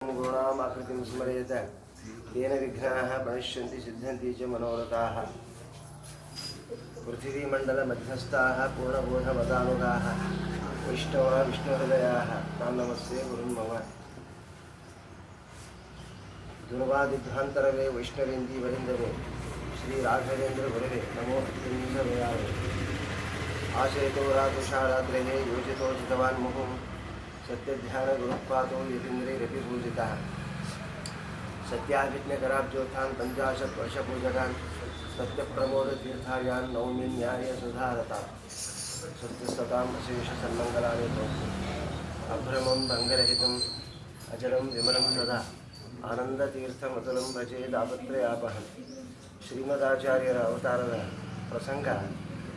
गुणामाकृतिं स्मरेत तेन विघ्नाः प्रणश्यन्ति सिद्ध्यन्ति च मनोरथाः। पृथिवीमण्डलमध्यस्थाः पूर्णबोधमदानुगाः वैष्णवाः विष्णुहृदयाः तां नमस्ते गुरुन् मम। दुर्वादिध्वान्तरवे वैष्णवेन्दीवरिन्दवे श्रीराघवेन्द्र गुरवे नमो अत्यन्तदयावे। आशयतो रातुषारात्रे योजितो चितवान् मुहुः सत्यध्यान गुरुत्पादो यतीन्द्रैरपि पूजितः। सत्याभिज्ञकराब्जोत्थान् पञ्चाशत् वर्षपूजकान् सत्यप्रमोदतीर्थार्यान् नौमि न्यायसुधारतां। सत्यसताम् अशेषसन्मङ्गलानि भवन्तु। अभ्रमं भङ्गरहितम् अजडं विमलं सदा आनन्दतीर्थमतुलं भजे दापत्रयापहं। ಶ್ರೀಮದಾಚಾರ್ಯರ ಅವತಾರದ ಪ್ರಸಂಗ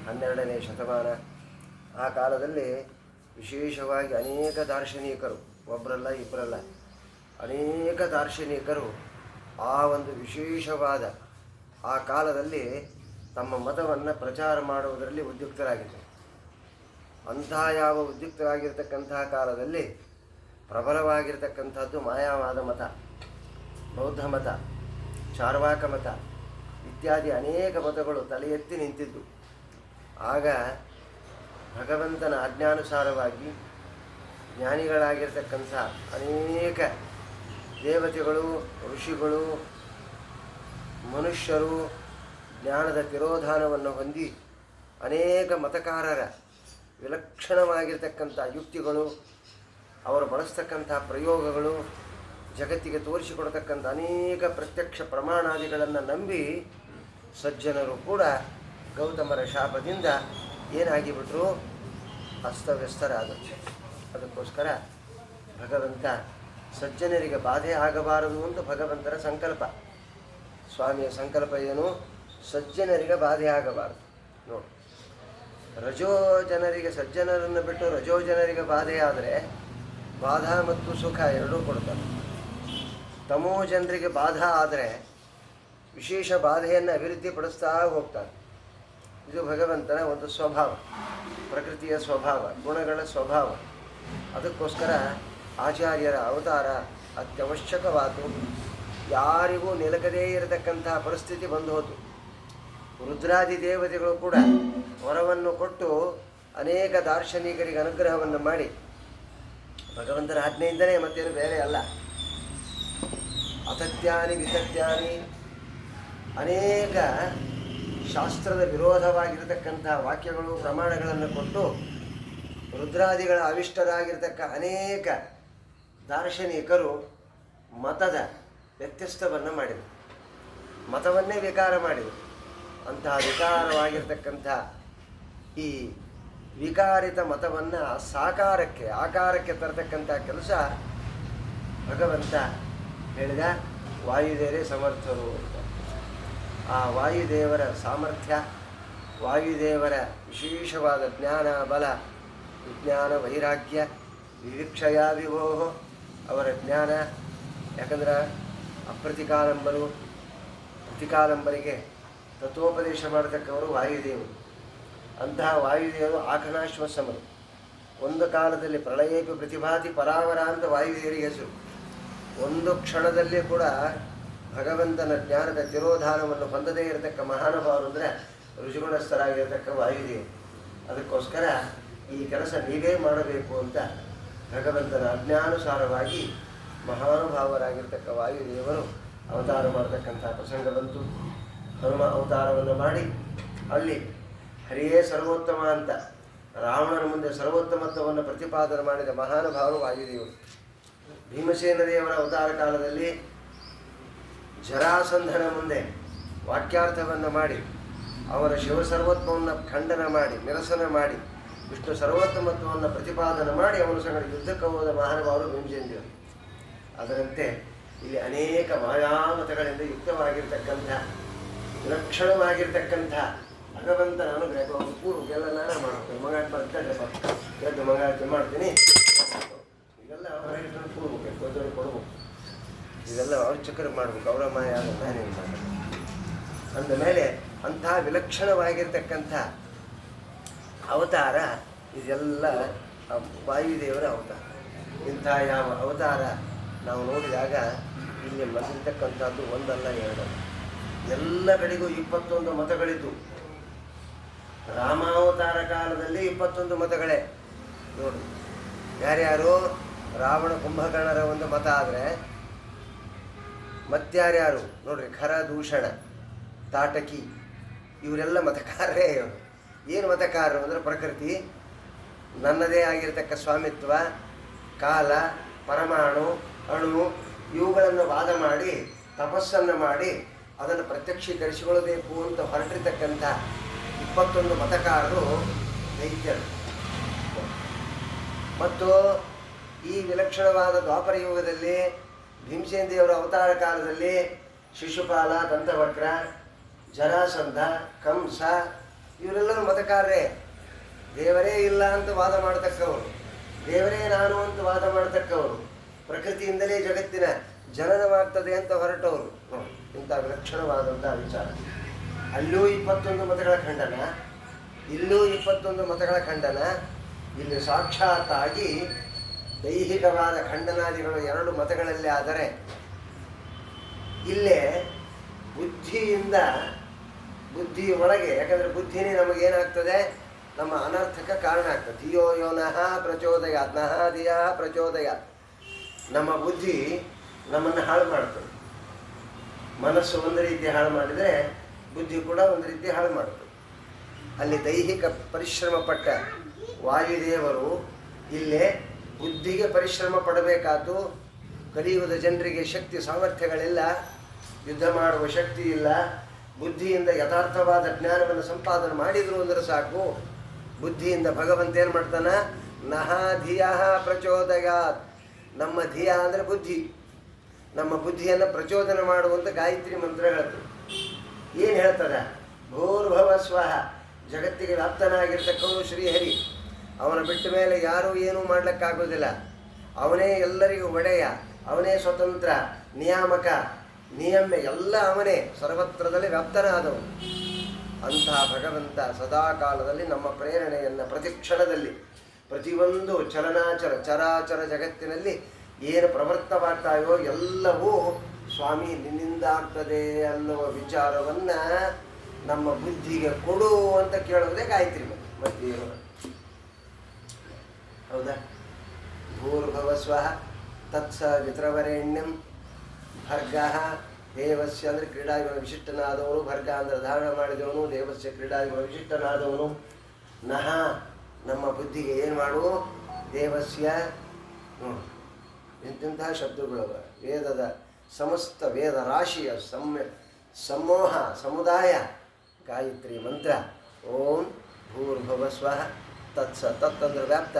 12ನೇ ಶತಮಾನ. ಆ ಕಾಲದಲ್ಲಿ ವಿಶೇಷವಾಗಿ ಅನೇಕ ದಾರ್ಶನಿಕರು, ಒಬ್ಬರಲ್ಲ ಇಬ್ಬರಲ್ಲ, ಅನೇಕ ದಾರ್ಶನಿಕರು ಆ ಒಂದು ವಿಶೇಷವಾದ ಆ ಕಾಲದಲ್ಲಿ ತಮ್ಮ ಮತವನ್ನು ಪ್ರಚಾರ ಮಾಡುವುದರಲ್ಲಿ ಉದ್ಯುಕ್ತರಾಗಿದ್ದರು. ಅಂಥ ಯಾವ ಉದ್ಯುಕ್ತರಾಗಿರ್ತಕ್ಕಂತಹ ಕಾಲದಲ್ಲಿ ಪ್ರಬಲವಾಗಿರ್ತಕ್ಕಂಥದ್ದು ಮಾಯಾವಾದ ಮತ, ಬೌದ್ಧ ಮತ, ಚಾರ್ವಾಕ ಮತ ಇತ್ಯಾದಿ ಅನೇಕ ಮತಗಳು ತಲೆ ಎತ್ತಿ ನಿಂತಿದ್ದು. ಆಗ ಭಗವಂತನ ಆಜ್ಞಾನುಸಾರವಾಗಿ ಜ್ಞಾನಿಗಳಾಗಿರ್ತಕ್ಕಂಥ ಅನೇಕ ದೇವತೆಗಳು, ಋಷಿಗಳು, ಮನುಷ್ಯರು ಜ್ಞಾನದ ತಿರೋಧಾನವನ್ನು ಹೊಂದಿ ಅನೇಕ ಮತಕಾರರ ವಿಲಕ್ಷಣವಾಗಿರ್ತಕ್ಕಂಥ ಯುಕ್ತಿಗಳು, ಅವರು ಬಳಸ್ತಕ್ಕಂಥ ಪ್ರಯೋಗಗಳು, ಜಗತ್ತಿಗೆ ತೋರಿಸಿಕೊಡ್ತಕ್ಕಂಥ ಅನೇಕ ಪ್ರತ್ಯಕ್ಷ ಪ್ರಮಾಣಾದಿಗಳನ್ನು ನಂಬಿ ಸಜ್ಜನರು ಕೂಡ ಗೌತಮರ ಶಾಪದಿಂದ ಏನಾಗಿಬಿಟ್ರು, ಅಸ್ತವ್ಯಸ್ತರಾದರು. ಅದಕ್ಕೋಸ್ಕರ ಭಗವಂತ ಸಜ್ಜನರಿಗೆ ಬಾಧೆ ಆಗಬಾರದು ಅಂತ ಭಗವಂತನ ಸಂಕಲ್ಪ. ಸ್ವಾಮಿಯ ಸಂಕಲ್ಪ ಏನು? ಸಜ್ಜನರಿಗೆ ಬಾಧೆ ಆಗಬಾರದು. ನೋಡಿ, ರಜೋ ಜನರಿಗೆ, ಸಜ್ಜನರನ್ನು ಬಿಟ್ಟು ರಜೋ ಜನರಿಗೆ ಬಾಧೆ ಆದರೆ ಬಾಧ ಮತ್ತು ಸುಖ ಎರಡೂ ಕೊಡ್ತಾರೆ. ತಮೋ ಜನರಿಗೆ ಬಾಧ ಆದರೆ ವಿಶೇಷ ಬಾಧೆಯನ್ನು ಅಭಿವೃದ್ಧಿಪಡಿಸ್ತಾ ಹೋಗ್ತಾರೆ. ಇದು ಭಗವಂತನ ಒಂದು ಸ್ವಭಾವ, ಪ್ರಕೃತಿಯ ಸ್ವಭಾವ, ಗುಣಗಳ ಸ್ವಭಾವ. ಅದಕ್ಕೋಸ್ಕರ ಆಚಾರ್ಯರ ಅವತಾರ ಅತ್ಯವಶ್ಯಕವಾತು. ಯಾರಿಗೂ ನಿಲಕದೇ ಇರತಕ್ಕಂತಹ ಪರಿಸ್ಥಿತಿ ಬಂದು ಹೋತು. ರುದ್ರಾದಿ ದೇವತೆಗಳು ಕೂಡ ವರವನ್ನು ಕೊಟ್ಟು ಅನೇಕ ದಾರ್ಶನಿಕರಿಗೆ ಅನುಗ್ರಹವನ್ನು ಮಾಡಿ, ಭಗವಂತನ ಆಜ್ಞೆಯಿಂದಲೇ ಮತ್ತೇನು ಬೇರೆ ಅಲ್ಲ, ಅತತ್ಯಾನಿ ವಿತತ್ಯಾನಿ ಅನೇಕ ಶಾಸ್ತ್ರದ ವಿರೋಧವಾಗಿರತಕ್ಕಂಥ ವಾಕ್ಯಗಳು, ಪ್ರಮಾಣಗಳನ್ನು ಕೊಟ್ಟು ರುದ್ರಾದಿಗಳ ಅವಿಷ್ಟರಾಗಿರ್ತಕ್ಕ ಅನೇಕ ದಾರ್ಶನಿಕರು ಮತದ ವ್ಯತ್ಯಸ್ತವನ್ನು ಮಾಡಿದರು, ಮತವನ್ನೇ ವಿಕಾರ ಮಾಡಿದರು. ಅಂತಹ ವಿಕಾರವಾಗಿರ್ತಕ್ಕಂಥ ಈ ವಿಕಾರಿತ ಮತವನ್ನು ಸಾಕಾರಕ್ಕೆ, ಆಕಾರಕ್ಕೆ ತರತಕ್ಕಂಥ ಕೆಲಸ ಭಗವಂತ ಹೇಳಿದ. ವಾಯುದೇವರೇ ಸಮರ್ಥರು ಅಂತ. ಆ ವಾಯುದೇವರ ಸಾಮರ್ಥ್ಯ, ವಾಯುದೇವರ ವಿಶೇಷವಾದ ಜ್ಞಾನ, ಬಲ, ವಿಜ್ಞಾನ, ವೈರಾಗ್ಯ, ವಿವಿಕ್ಷಯ ವಿಭೋಹ ಅವರ ಜ್ಞಾನ. ಯಾಕಂದ್ರೆ ಅಪ್ರತಿಕಾಲಂಬರು, ಪ್ರತಿಕಾಲಂಬರಿಗೆ ತತ್ವೋಪದೇಶ ಮಾಡತಕ್ಕವರು ವಾಯುದೇವರು. ಅಂತಹ ವಾಯುದೇವರು ಆಖನಾಶ್ವಸಮರು. ಒಂದು ಕಾಲದಲ್ಲಿ ಪ್ರಳಯೇಪಿ ಪ್ರತಿಭಾತಿ ಪರಾವರ ಅಂತ ವಾಯುದೇವರಿಗೆ ಹೆಸರು. ಒಂದು ಕ್ಷಣದಲ್ಲಿ ಕೂಡ ಭಗವಂತನ ಜ್ಞಾನದ ತಿರೋಧಾನವನ್ನು ಹೊಂದದೇ ಇರತಕ್ಕ ಮಹಾನುಭಾವರು ಅಂದರೆ ಋಷಿಗುಣಸ್ಥರಾಗಿರತಕ್ಕ ವಾಯುದೇವರು. ಅದಕ್ಕೋಸ್ಕರ ಈ ಕೆಲಸ ನೀವೇ ಮಾಡಬೇಕು ಅಂತ ಭಗವಂತನ ಅಜ್ಞಾನುಸಾರವಾಗಿ ಮಹಾನುಭಾವರಾಗಿರ್ತಕ್ಕ ವಾಯುದೇವರು ಅವತಾರ ಮಾಡತಕ್ಕಂಥ ಪ್ರಸಂಗ ಬಂತು. ಹನುಮ ಅವತಾರವನ್ನು ಮಾಡಿ ಅಲ್ಲಿ ಹರಿಯೇ ಸರ್ವೋತ್ತಮ ಅಂತ ರಾವಣನ ಮುಂದೆ ಸರ್ವೋತ್ತಮತ್ವವನ್ನು ಪ್ರತಿಪಾದನೆ ಮಾಡಿದ ಮಹಾನುಭಾವರು ವಾಯುದೇವರು. ಭೀಮಸೇನ ದೇವರ ಅವತಾರ ಕಾಲದಲ್ಲಿ ಜರಾಸಂಧನ ಮುಂದೆ ವಾಕ್ಯಾರ್ಥವನ್ನು ಮಾಡಿ ಅವರ ಶಿವಸರ್ವೋತ್ತಮವನ್ನು ಖಂಡನ ಮಾಡಿ, ನಿರಸನ ಮಾಡಿ, ವಿಷ್ಣು ಸರ್ವೋತ್ತಮತ್ವವನ್ನು ಪ್ರತಿಪಾದನೆ ಮಾಡಿ ಅವನ ಸಂಗಡ ಯುದ್ಧಕ್ಕೆ ಹೋದ ಮಹಾನುಭಾವರು ಭೀಮಸೇನ ದೇವರು. ಅದರಂತೆ ಇಲ್ಲಿ ಅನೇಕ ಮಾಯಾಮತಗಳಿಂದ ಯುಕ್ತವಾಗಿರ್ತಕ್ಕಂಥ ವಿಲಕ್ಷಣವಾಗಿರ್ತಕ್ಕಂಥ ಭಗವಂತನ ಅನುಗ್ರಹ. ಪೂರ್ವಕ್ಕೆಲ್ಲ ನಾನೇ ಮಾಡ್ತೇನೆ, ಮಂಗಾಟ ಬರ್ತಾರೆ, ಎದ್ದು ಮಂಗಾಟ ಮಾಡ್ತೀನಿ, ಇದೆಲ್ಲ ಪೂರ್ವಕ್ಕೆ ಕೊಡಬೇಕು, ಇದೆಲ್ಲ ಅವಶ್ಯಕರ ಮಾಡಬೇಕು, ಅವರ ಮಾಯ ಧ್ಯಾನ ಮಾಡಬೇಕು. ಅಂದಮೇಲೆ ಅಂಥ ವಿಲಕ್ಷಣವಾಗಿರ್ತಕ್ಕಂಥ ಅವತಾರ ಇದೆಲ್ಲ ವಾಯುದೇವರ ಅವತಾರ. ಇಂಥ ಯಾವ ಅವತಾರ ನಾವು ನೋಡಿದಾಗ ಇಲ್ಲಿ ಬಂದಿರ್ತಕ್ಕಂಥದ್ದು ಒಂದಲ್ಲ ಎರಡಲ್ಲ, ಎಲ್ಲ ಕಡೆಗೂ 21 ಮತಗಳಿದ್ದು. ರಾಮಾವತಾರ ಕಾಲದಲ್ಲಿ 21 ಮತಗಳೇ ನೋಡಿ. ಯಾರ್ಯಾರು? ರಾವಣ ಕುಂಭಕರ್ಣರ ಒಂದು ಮತ ಆದರೆ ಮತ್ಯಾರ್ಯಾರು ನೋಡ್ರಿ, ಖರ, ದೂಷಣ, ತಾಟಕಿ, ಇವರೆಲ್ಲ ಮತಕಾರರೇ. ಏನು ಮತಕಾರರು ಅಂದರೆ ಪ್ರಕೃತಿ, ನನ್ನದೇ ಆಗಿರತಕ್ಕ ಸ್ವಾಮಿತ್ವ, ಕಾಲ, ಪರಮಾಣು, ಅಣು ಇವುಗಳನ್ನು ವಾದ ಮಾಡಿ ತಪಸ್ಸನ್ನು ಮಾಡಿ ಅದನ್ನು ಪ್ರತ್ಯಕ್ಷೀಕರಿಸಿಕೊಳ್ಳಬೇಕು ಅಂತ ಹೊರಟಿರ್ತಕ್ಕಂಥ 21 ಮತಕಾರರು ದೈತ್ಯರು. ಮತ್ತು ಈ ವಿಲಕ್ಷಣವಾದ ದ್ವಾಪರ ಯುಗದಲ್ಲಿ ಭೀಮಸೇನ ದೇವರ ಅವತಾರ ಕಾಲದಲ್ಲಿ ಶಿಶುಪಾಲ, ದಂತವಕ್ರ, ಜರಾಸಂಧ, ಕಂಸ ಇವರೆಲ್ಲರೂ ಮತಕಾರರೇ. ದೇವರೇ ಇಲ್ಲ ಅಂತ ವಾದ ಮಾಡತಕ್ಕವರು, ದೇವರೇ ನಾನು ಅಂತ ವಾದ ಮಾಡತಕ್ಕವರು, ಪ್ರಕೃತಿಯಿಂದಲೇ ಜಗತ್ತಿನ ಜನನವಾಗ್ತದೆ ಅಂತ ಹೊರಟವರು. ಇಂಥ ವಿಲಕ್ಷಣವಾದಂಥ ವಿಚಾರ. ಅಲ್ಲೂ 21 ಮತಗಳ ಖಂಡನ, ಇಲ್ಲೂ 21 ಮತಗಳ ಖಂಡನ. ಇಲ್ಲಿ ಸಾಕ್ಷಾತ್ತಾಗಿ ದೈಹಿಕವಾದ ಖಂಡನಾದಿಗಳು 2 ಮತಗಳಲ್ಲಿ ಆದರೆ, ಇಲ್ಲೇ ಬುದ್ಧಿಯಿಂದ, ಬುದ್ಧಿ ಒಳಗೆ, ಯಾಕಂದರೆ ಬುದ್ಧಿನೇ ನಮಗೇನಾಗ್ತದೆ, ನಮ್ಮ ಅನರ್ಥಕ ಕಾರಣ ಆಗ್ತದೆ. ಧಿಯೋ ಯೋ ನಃ ಪ್ರಚೋದಯಾತ್, ನಃ ಧಿಯ ಪ್ರಚೋದಯಾತ್. ನಮ್ಮ ಬುದ್ಧಿ ನಮ್ಮನ್ನು ಹಾಳು ಮಾಡ್ತದೆ. ಮನಸ್ಸು ಒಂದು ರೀತಿ ಹಾಳು ಮಾಡಿದರೆ ಬುದ್ಧಿ ಕೂಡ ಒಂದು ರೀತಿ ಹಾಳು ಮಾಡ್ತದೆ. ಅಲ್ಲಿ ದೈಹಿಕ ಪರಿಶ್ರಮ ಪಟ್ಟ ವಾಯುದೇವರು ಇಲ್ಲೇ ಬುದ್ಧಿಗೆ ಪರಿಶ್ರಮ ಪಡಬೇಕಾದ್ದು. ಕಲಿಯುಗದ ಜನರಿಗೆ ಶಕ್ತಿ ಸಾಮರ್ಥ್ಯಗಳಿಲ್ಲ, ಯುದ್ಧ ಮಾಡುವ ಶಕ್ತಿ ಇಲ್ಲ. ಬುದ್ಧಿಯಿಂದ ಯಥಾರ್ಥವಾದ ಜ್ಞಾನವನ್ನು ಸಂಪಾದನೆ ಮಾಡಿದ್ರು ಅಂದರೆ ಸಾಕು. ಬುದ್ಧಿಯಿಂದ ಭಗವಂತ ಏನು ಮಾಡ್ತಾನ? ನಹ ಧಿಯ ಪ್ರಚೋದಯಾತ್. ನಮ್ಮ ಧಿಯ ಅಂದರೆ ಬುದ್ಧಿ, ನಮ್ಮ ಬುದ್ಧಿಯನ್ನು ಪ್ರಚೋದನೆ ಮಾಡುವಂಥ ಗಾಯತ್ರಿ ಮಂತ್ರ ಹೇಳ್ತದೆ. ಏನು ಹೇಳ್ತದೆ? ಭೂರ್ಭವ ಸ್ವಃ. ಜಗತ್ತಿಗೆ ವ್ಯಾಪ್ತನಾಗಿರ್ತಕ್ಕವನು ಶ್ರೀಹರಿ. ಅವನ ಬಿಟ್ಟ ಮೇಲೆ ಯಾರೂ ಏನೂ ಮಾಡಲಿಕ್ಕಾಗೋದಿಲ್ಲ. ಅವನೇ ಎಲ್ಲರಿಗೂ ಒಡೆಯ, ಅವನೇ ಸ್ವತಂತ್ರ, ನಿಯಾಮಕ, ನಿಯಮ ಎಲ್ಲ ಅವನೇ, ಸರ್ವತ್ರದಲ್ಲಿ ವ್ಯಾಪ್ತನಾದವನು. ಅಂತಹ ಭಗವಂತ ಸದಾಕಾಲದಲ್ಲಿ ನಮ್ಮ ಪ್ರೇರಣೆಯನ್ನು ಪ್ರತಿ ಕ್ಷಣದಲ್ಲಿ, ಪ್ರತಿಯೊಂದು ಚಲನಾಚರ ಚರಾಚರ ಜಗತ್ತಿನಲ್ಲಿ ಏನು ಪ್ರವರ್ತವಾಗ್ತಾಯೋ ಎಲ್ಲವೂ ಸ್ವಾಮಿ ನಿನ್ನಿಂದ ಆಗ್ತದೆ ಅನ್ನುವ ವಿಚಾರವನ್ನು ನಮ್ಮ ಬುದ್ಧಿಗೆ ಕೊಡು ಅಂತ ಕೇಳೋದೇ ಗಾಯತ್ರಿ ಮತ್ತೇನು. ಹೌದಾ? ಭೂರ್ಭವ ಸ್ವಃ ತತ್ಸ ವಿತ್ರವರೆಣ್ಯಂ ಭರ್ಗ ದೇವಸ್ಯ ಅಂದರೆ ಕ್ರೀಡಾಗುಣ ವಿಶಿಷ್ಟನಾದವನು, ಭರ್ಗ ಅಂದರೆ ಧಾರಣ ಮಾಡಿದವನು, ದೇವಸ್ಯ ಕ್ರೀಡಾಗುಣ ವಿಶಿಷ್ಟನಾದವನು. ನಹ ನಮ್ಮ ಬುದ್ಧಿಗೆ ಏನು ಮಾಡು? ದೇವಸ್ಯ ಇಂತಿಂತಹ ಶಬ್ದಗಳು ವೇದದ ಸಮಸ್ತ ವೇದ ರಾಶಿಯ ಸಮೂಹ ಸಮುದಾಯ ಗಾಯತ್ರಿ ಮಂತ್ರ. ಓಂ ಭೂರ್ಭವ ಸ್ವಃ ತತ್ಸ. ತತ್ ಅಂದರೆ ವ್ಯಾಪ್ತ,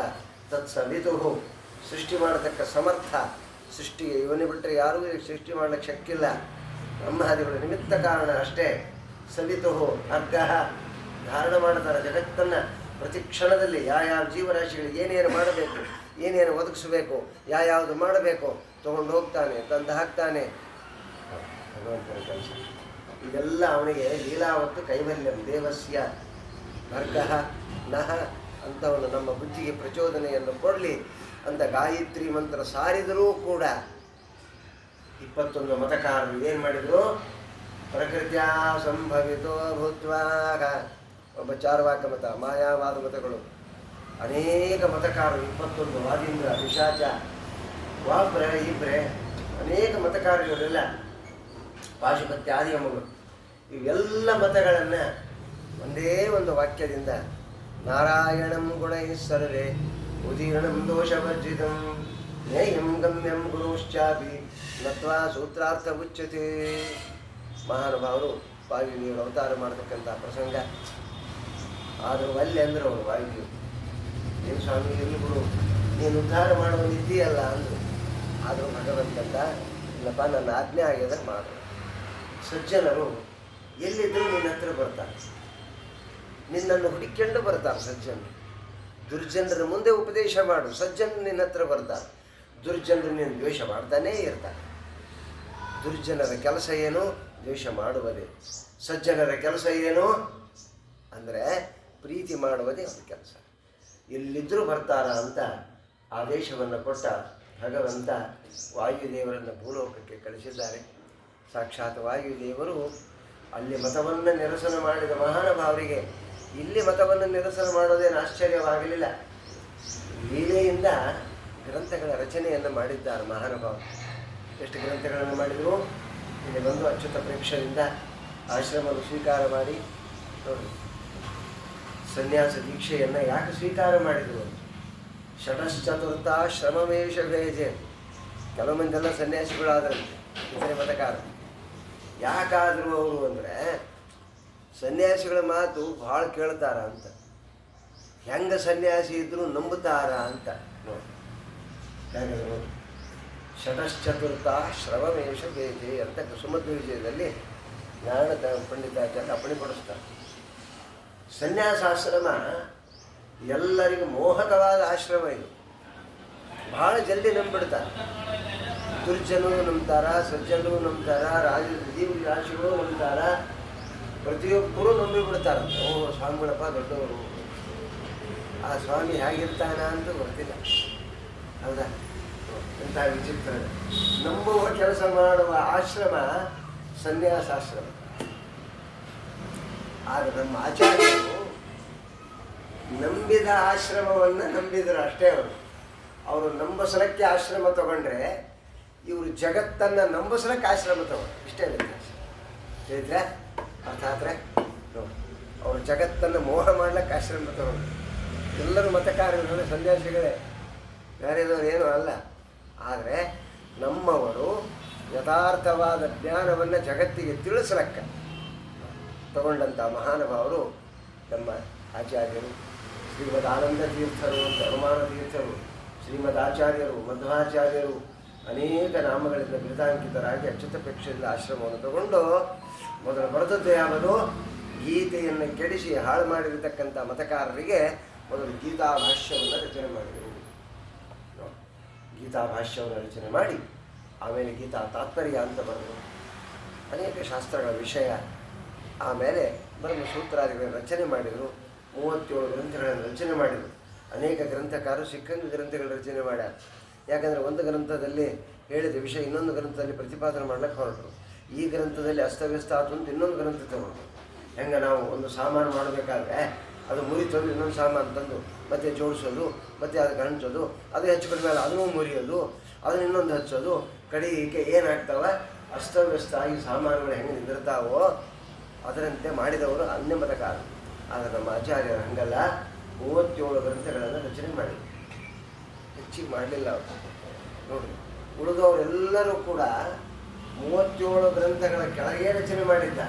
ತತ್ಸವಿತು ಸೃಷ್ಟಿ ಮಾಡತಕ್ಕ ಸಮರ್ಥ. ಸೃಷ್ಟಿಗೆ ಇವನೇ ಬಿಟ್ಟರೆ ಯಾರೂ ಸೃಷ್ಟಿ ಮಾಡಲಿಕ್ಕೆ ಶಕ್ತಿಲ್ಲ. ಬ್ರಹ್ಮಾದಿಗಳು ನಿಮಿತ್ತ ಕಾರಣ ಅಷ್ಟೇ. ಸವಿತು ಅರ್ಘ ಧಾರಣ ಮಾಡ್ತಾರೆ ಜಗತ್ತನ್ನು. ಪ್ರತಿ ಕ್ಷಣದಲ್ಲಿ ಯಾವ ಜೀವರಾಶಿಗಳಿಗೆ ಏನೇನು ಮಾಡಬೇಕು, ಏನೇನು ಒದಗಿಸಬೇಕು, ಯಾವುದು ಮಾಡಬೇಕು ತೊಗೊಂಡು ಹೋಗ್ತಾನೆ, ತಂದು ಹಾಕ್ತಾನೆ. ಭಗವಂತನ ಕೆಲಸ ಇದೆಲ್ಲ ಅವನಿಗೆ ಲೀಲಾವತ್ತು ಕೈವಲ್ಯಂ. ದೇವಸ್ಯ ಭರ್ಗ ನಹ ಅಂಥವನು ನಮ್ಮ ಬುದ್ಧಿಗೆ ಪ್ರಚೋದನೆಯನ್ನು ಕೊಡಲಿ ಅಂತ ಗಾಯತ್ರಿ ಮಂತ್ರ ಸಾರಿದರೂ ಕೂಡ 21 ಮತಕಾರರು ಏನು ಮಾಡಿದರು? ಪ್ರಕೃತ್ಯ ಸಂಭವಿತೋ ಭೂತ್ವಾಗ. ಒಬ್ಬ ಚಾರ್ವಾಕ ಮತ, ಮಾಯಾವಾದ ಮತಗಳು, ಅನೇಕ ಮತಕಾರರು 21 ವಾದೀಂದ್ರ, ಪಿಶಾಚ, ಒಬ್ಬರೇ ಇಬ್ಬರೇ ಅನೇಕ ಮತಕಾರರಿವರೆಲ್ಲ, ಪಾಶುಪತ್ಯ ಆದಿಯಮಗಳು, ಇವೆಲ್ಲ ಮತಗಳನ್ನು ಒಂದೇ ಒಂದು ವಾಕ್ಯದಿಂದ ನಾರಾಯಣಂ ಗುಣೈ ಸರ್ವೇ ಉದೀರ್ಣಂ ದೋಷವರ್ಜಿತಂ ನೇಯಂ ಗಮ್ಯಂ ಗುರುಶ್ಚಾಪಿ ನತ್ವಾ ಸೂತ್ರಾರ್ಥ ಉಚ್ಯತೆ. ಮಹಾನುಭಾವರು ವಾಯುದೇವರು ಅವತಾರ ಮಾಡತಕ್ಕಂಥ ಪ್ರಸಂಗ. ಆದರೂ ಅಲ್ಲಿ ಅಂದ್ರೆ ಅವರು ವಾಯುದೇವರು, ಏನು ಸ್ವಾಮಿ ಎಲ್ಲಿ ಗುರು, ನೀನು ಉದ್ಧಾರ ಮಾಡುವ ನಿಧಿಯಲ್ಲ ಅಂದರು. ಆದರೂ ಭಗವಂತಂದ ಇಲ್ಲಪ್ಪ ನನ್ನ ಆಜ್ಞೆ ಆಗ್ಯದ ಮಾಡು. ಸಜ್ಜನರು ಎಲ್ಲಿದ್ದರೂ ನಿನ್ನ ಹತ್ರ ಬರ್ತಾರೆ, ನಿನ್ನನ್ನು ಹುಡುಕೊಂಡು ಬರ್ತಾರೆ ಸಜ್ಜನರು. ದುರ್ಜನರ ಮುಂದೆ ಉಪದೇಶ ಮಾಡು, ಸಜ್ಜನರು ನಿನ್ನ ಹತ್ರ ಬರ್ತಾರೆ. ದುರ್ಜನರು ನಿನ್ನ ದ್ವೇಷ ಮಾಡ್ತಾನೇ ಇರ್ತಾರೆ. ದುರ್ಜನರ ಕೆಲಸ ಏನು? ದ್ವೇಷ ಮಾಡುವುದೇ. ಸಜ್ಜನರ ಕೆಲಸ ಏನು ಅಂದರೆ ಪ್ರೀತಿ ಮಾಡುವುದೇ ಒಂದು ಕೆಲಸ. ಎಲ್ಲಿದ್ದರೂ ಬರ್ತಾರ ಅಂತ ಆದೇಶವನ್ನು ಕೊಟ್ಟ ಭಗವಂತ ವಾಯುದೇವರನ್ನು ಭೂಲೋಕಕ್ಕೆ ಕಳಿಸಿದ್ದಾರೆ. ಸಾಕ್ಷಾತ್ ವಾಯುದೇವರು ಅಲ್ಲಿ ಮತವನ್ನು ನಿರಸನ ಮಾಡಿದ ಮಹಾನುಭಾವರಿಗೆ ಇಲ್ಲಿ ಮತವನ್ನು ನಿರಸನ ಮಾಡೋದೇನು ಆಶ್ಚರ್ಯವಾಗಲಿಲ್ಲ. ಲೀಲೆಯಿಂದ ಗ್ರಂಥಗಳ ರಚನೆಯನ್ನು ಮಾಡಿದ್ದಾರೆ ಮಹಾನುಭಾವರು. ಎಷ್ಟು ಗ್ರಂಥಗಳನ್ನು ಮಾಡಿದರು? ಇಲ್ಲಿ ಬಂದು ಅಚ್ಯುತ ಪ್ರೇಕ್ಷದಿಂದ ಆಶ್ರಮವನ್ನು ಸ್ವೀಕಾರ ಮಾಡಿ ನೋಡಿ, ಸನ್ಯಾಸ ದೀಕ್ಷೆಯನ್ನು ಯಾಕೆ ಸ್ವೀಕಾರ ಮಾಡಿದರು? ಷಟಶ್ಚತುರ್ಥ ಶ್ರಮವೇಶ ಭೇಜೆ. ಕೆಲವು ಮಂದೆಲ್ಲ ಸನ್ಯಾಸಿಗಳಾದ್ರಂತೆ, ಇತರೆ ಮತಕಾರ. ಯಾಕಾದರೂ ಅವರು ಅಂದರೆ ಸನ್ಯಾಸಿಗಳ ಮಾತು ಭಾಳ ಕೇಳ್ತಾರ ಅಂತ, ಹೆಂಗೆ ಸನ್ಯಾಸಿ ಇದ್ದರೂ ನಂಬುತ್ತಾರ ಅಂತ ನೋಡಿ. ಹೇಗಾದ್ರೆ ನೋಡಿ, ಷಟಶ್ಚತುರ್ಥ ಶ್ರವಮೇಶ ಭೇಜೆ ಅಂತ ಸುಮಧ್ವ ವಿಜಯದಲ್ಲಿ ಜ್ಞಾನದ ಪಂಡಿತಾಚಾರ್ಯ ಅಪ್ಪಣೆಪಡಿಸ್ತಾರೆ. ಸನ್ಯಾಸಾಶ್ರಮ ಎಲ್ಲರಿಗೂ ಮೋಹಕವಾದ ಆಶ್ರಮ ಇದು. ಭಾಳ ಜಲ್ದಿ ನಂಬಿಡ್ತಾರೆ. ದುರ್ಜನರು ನಂಬ್ತಾರ, ಸಜ್ಜನರು ನಂಬ್ತಾರ, ರಾಶಿಗಳು ನಂಬ್ತಾರ, ಪ್ರತಿಯೊಬ್ಬರು ನಂಬಿಬಿಡ್ತಾರೆ. ಓ ಸ್ವಾಮಿಗಳಪ್ಪ ದೊಡ್ಡವರು, ಆ ಸ್ವಾಮಿ ಹೇಗಿರ್ತಾನ ಅಂತ ಗೊತ್ತಿಲ್ಲ. ಹೌದಾ? ಎಂಥ ವಿಚಿತ್ರ. ನಂಬುವ ಕೆಲಸ ಮಾಡುವ ಆಶ್ರಮ ಸನ್ಯಾಸಾಶ್ರಮ. ಆದರೆ ನಮ್ಮ ಆಚಾರ್ಯರು ನಂಬಿದ ಆಶ್ರಮವನ್ನು ನಂಬಿದರು ಅಷ್ಟೇ. ಅವರು ನಂಬಸಲಕ್ಕೆ ಆಶ್ರಮ ತಗೊಂಡ್ರೆ, ಇವರು ಜಗತ್ತನ್ನು ನಂಬಸಲಕ್ಕೆ ಆಶ್ರಮ ತಗೊಂಡ್ರು. ಇಷ್ಟೇ ವ್ಯತ್ಯಾಸ. ಹೇಳಿದ್ರೆ ಅರ್ಥ ಆದರೆ ನೋಡಿ, ಅವರು ಜಗತ್ತನ್ನು ಮೋಹ ಮಾಡ್ಲಿಕ್ಕೆ ಆಶ್ರಮ ತಗೊಂಡ್ರು. ಎಲ್ಲರೂ ಮತಕಾರರು, ಸನ್ಯಾಸಿಗಳೇ, ಬೇರೆದವರು ಏನೂ ಅಲ್ಲ. ಆದರೆ ನಮ್ಮವರು ಯಥಾರ್ಥವಾದ ಜ್ಞಾನವನ್ನು ಜಗತ್ತಿಗೆ ತಿಳಿಸಲಕ್ಕ ತಗೊಂಡಂಥ ಮಹಾನುಭಾವರು ನಮ್ಮ ಆಚಾರ್ಯರು. ಶ್ರೀಮದ್ ಆನಂದ ತೀರ್ಥರು ಅಂತ ಅನುಮಾನ ತೀರ್ಥರು, ಶ್ರೀಮದ್ ಆಚಾರ್ಯರು, ಮಧ್ವಾಚಾರ್ಯರು, ಅನೇಕ ನಾಮಗಳಿಂದ ಬಿರುದಾಂಕಿತರಾಗಿ ಅಚ್ಯುತ ಪ್ರೇಕ್ಷೆಯಿಂದ ಆಶ್ರಮವನ್ನು ತಗೊಂಡು ಮೊದಲು ಬರೆದದ್ದು ಯಾವುದು? ಗೀತೆಯನ್ನು ಕೆಡಿಸಿ ಹಾಳು ಮಾಡಿರತಕ್ಕಂಥ ಮತಕಾರರಿಗೆ ಮೊದಲು ಗೀತಾಭಾಷ್ಯವನ್ನು ರಚನೆ ಮಾಡಿದರು. ಗೀತಾಭಾಷ್ಯವನ್ನು ರಚನೆ ಮಾಡಿ ಆಮೇಲೆ ಗೀತಾ ತಾತ್ಪರ್ಯ ಅಂತ ಬರೆದರು. ಅನೇಕ ಶಾಸ್ತ್ರಗಳ ವಿಷಯ. ಆಮೇಲೆ ಬ್ರಹ್ಮಸೂತ್ರಾದಿಗಳನ್ನು ರಚನೆ ಮಾಡಿದರು. 37 ಗ್ರಂಥಗಳನ್ನು ರಚನೆ ಮಾಡಿದರು. ಅನೇಕ ಗ್ರಂಥಕಾರರು ಸಿಕ್ಕಂಗೆ ಗ್ರಂಥಗಳ ರಚನೆ ಮಾಡ್ಯಾರ. ಯಾಕಂದರೆ ಒಂದು ಗ್ರಂಥದಲ್ಲಿ ಹೇಳಿದ ವಿಷಯ ಇನ್ನೊಂದು ಗ್ರಂಥದಲ್ಲಿ ಪ್ರತಿಪಾದನೆ ಮಾಡ್ಲಿಕ್ಕೆ ಹೊರಟರು. ಈ ಗ್ರಂಥದಲ್ಲಿ ಅಸ್ತವ್ಯಸ್ತ ಆತು ಅಂತ ಇನ್ನೊಂದು ಗ್ರಂಥ ತಗೊಂಡು, ಹೆಂಗೆ ನಾವು ಒಂದು ಸಾಮಾನು ಮಾಡಬೇಕಾದ್ರೆ ಅದು ಮುರಿತಂದು ಇನ್ನೊಂದು ಸಾಮಾನು ತಂದು ಮತ್ತೆ ಜೋಡಿಸೋದು, ಮತ್ತೆ ಅದಕ್ಕೆ ಹಂಚೋದು, ಅದು ಹೆಚ್ಚು ಮೇಲೆ ಅದನ್ನು ಮುರಿಯೋದು, ಅದನ್ನು ಇನ್ನೊಂದು ಹಚ್ಚೋದು, ಕಡೆಗೆ ಏನಾಗ್ತಾವ ಅಸ್ತವ್ಯಸ್ತ ಆಗಿ ಸಾಮಾನುಗಳು ಹೆಂಗೆ ನಿಂದಿರ್ತಾವೋ ಅದರಂತೆ ಮಾಡಿದವರು ಅನ್ಯ ಮತಕಾರ. ಆದರೆ ನಮ್ಮ ಆಚಾರ್ಯರು ಹಂಗಲ್ಲ, 37 ಗ್ರಂಥಗಳನ್ನು ರಚನೆ ಮಾಡಿದರು. ಹೆಚ್ಚಿಗೆ ಮಾಡಲಿಲ್ಲ ಅವರು. ನೋಡಿ, ಉಳಿದವರೆಲ್ಲರೂ ಕೂಡ 37 ಗ್ರಂಥಗಳ ಕೆಳಗೆ ರಚನೆ ಮಾಡಿದ್ದ.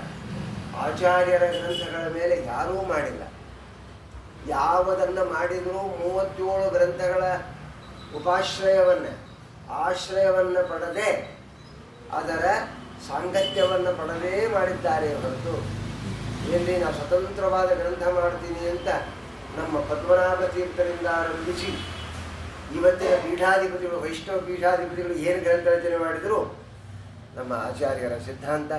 ಆಚಾರ್ಯರ ಗ್ರಂಥಗಳ ಮೇಲೆ ಯಾರೂ ಮಾಡಿಲ್ಲ. ಯಾವುದನ್ನು ಮಾಡಿದರೂ 37 ಗ್ರಂಥಗಳ ಆಶ್ರಯವನ್ನು ಪಡೆದೇ, ಅದರ ಸಾಂಗತ್ಯವನ್ನು ಪಡೆದೇ ಮಾಡಿದ್ದಾರೆ ಹೊರತು ಎಲ್ಲಿ ನಾವು ಸ್ವತಂತ್ರವಾದ ಗ್ರಂಥ ಮಾಡ್ತೀನಿ ಅಂತ ನಮ್ಮ ಪದ್ಮನಾಭ ತೀರ್ಥರಿಂದ ಆರಂಭಿಸಿ ಇವತ್ತಿನ ಪೀಠಾಧಿಪತಿಗಳು, ವೈಷ್ಣವ ಪೀಠಾಧಿಪತಿಗಳು ಏನು ಗ್ರಂಥ ರಚನೆ ಮಾಡಿದರು? ನಮ್ಮ ಆಚಾರ್ಯರ ಸಿದ್ಧಾಂತ,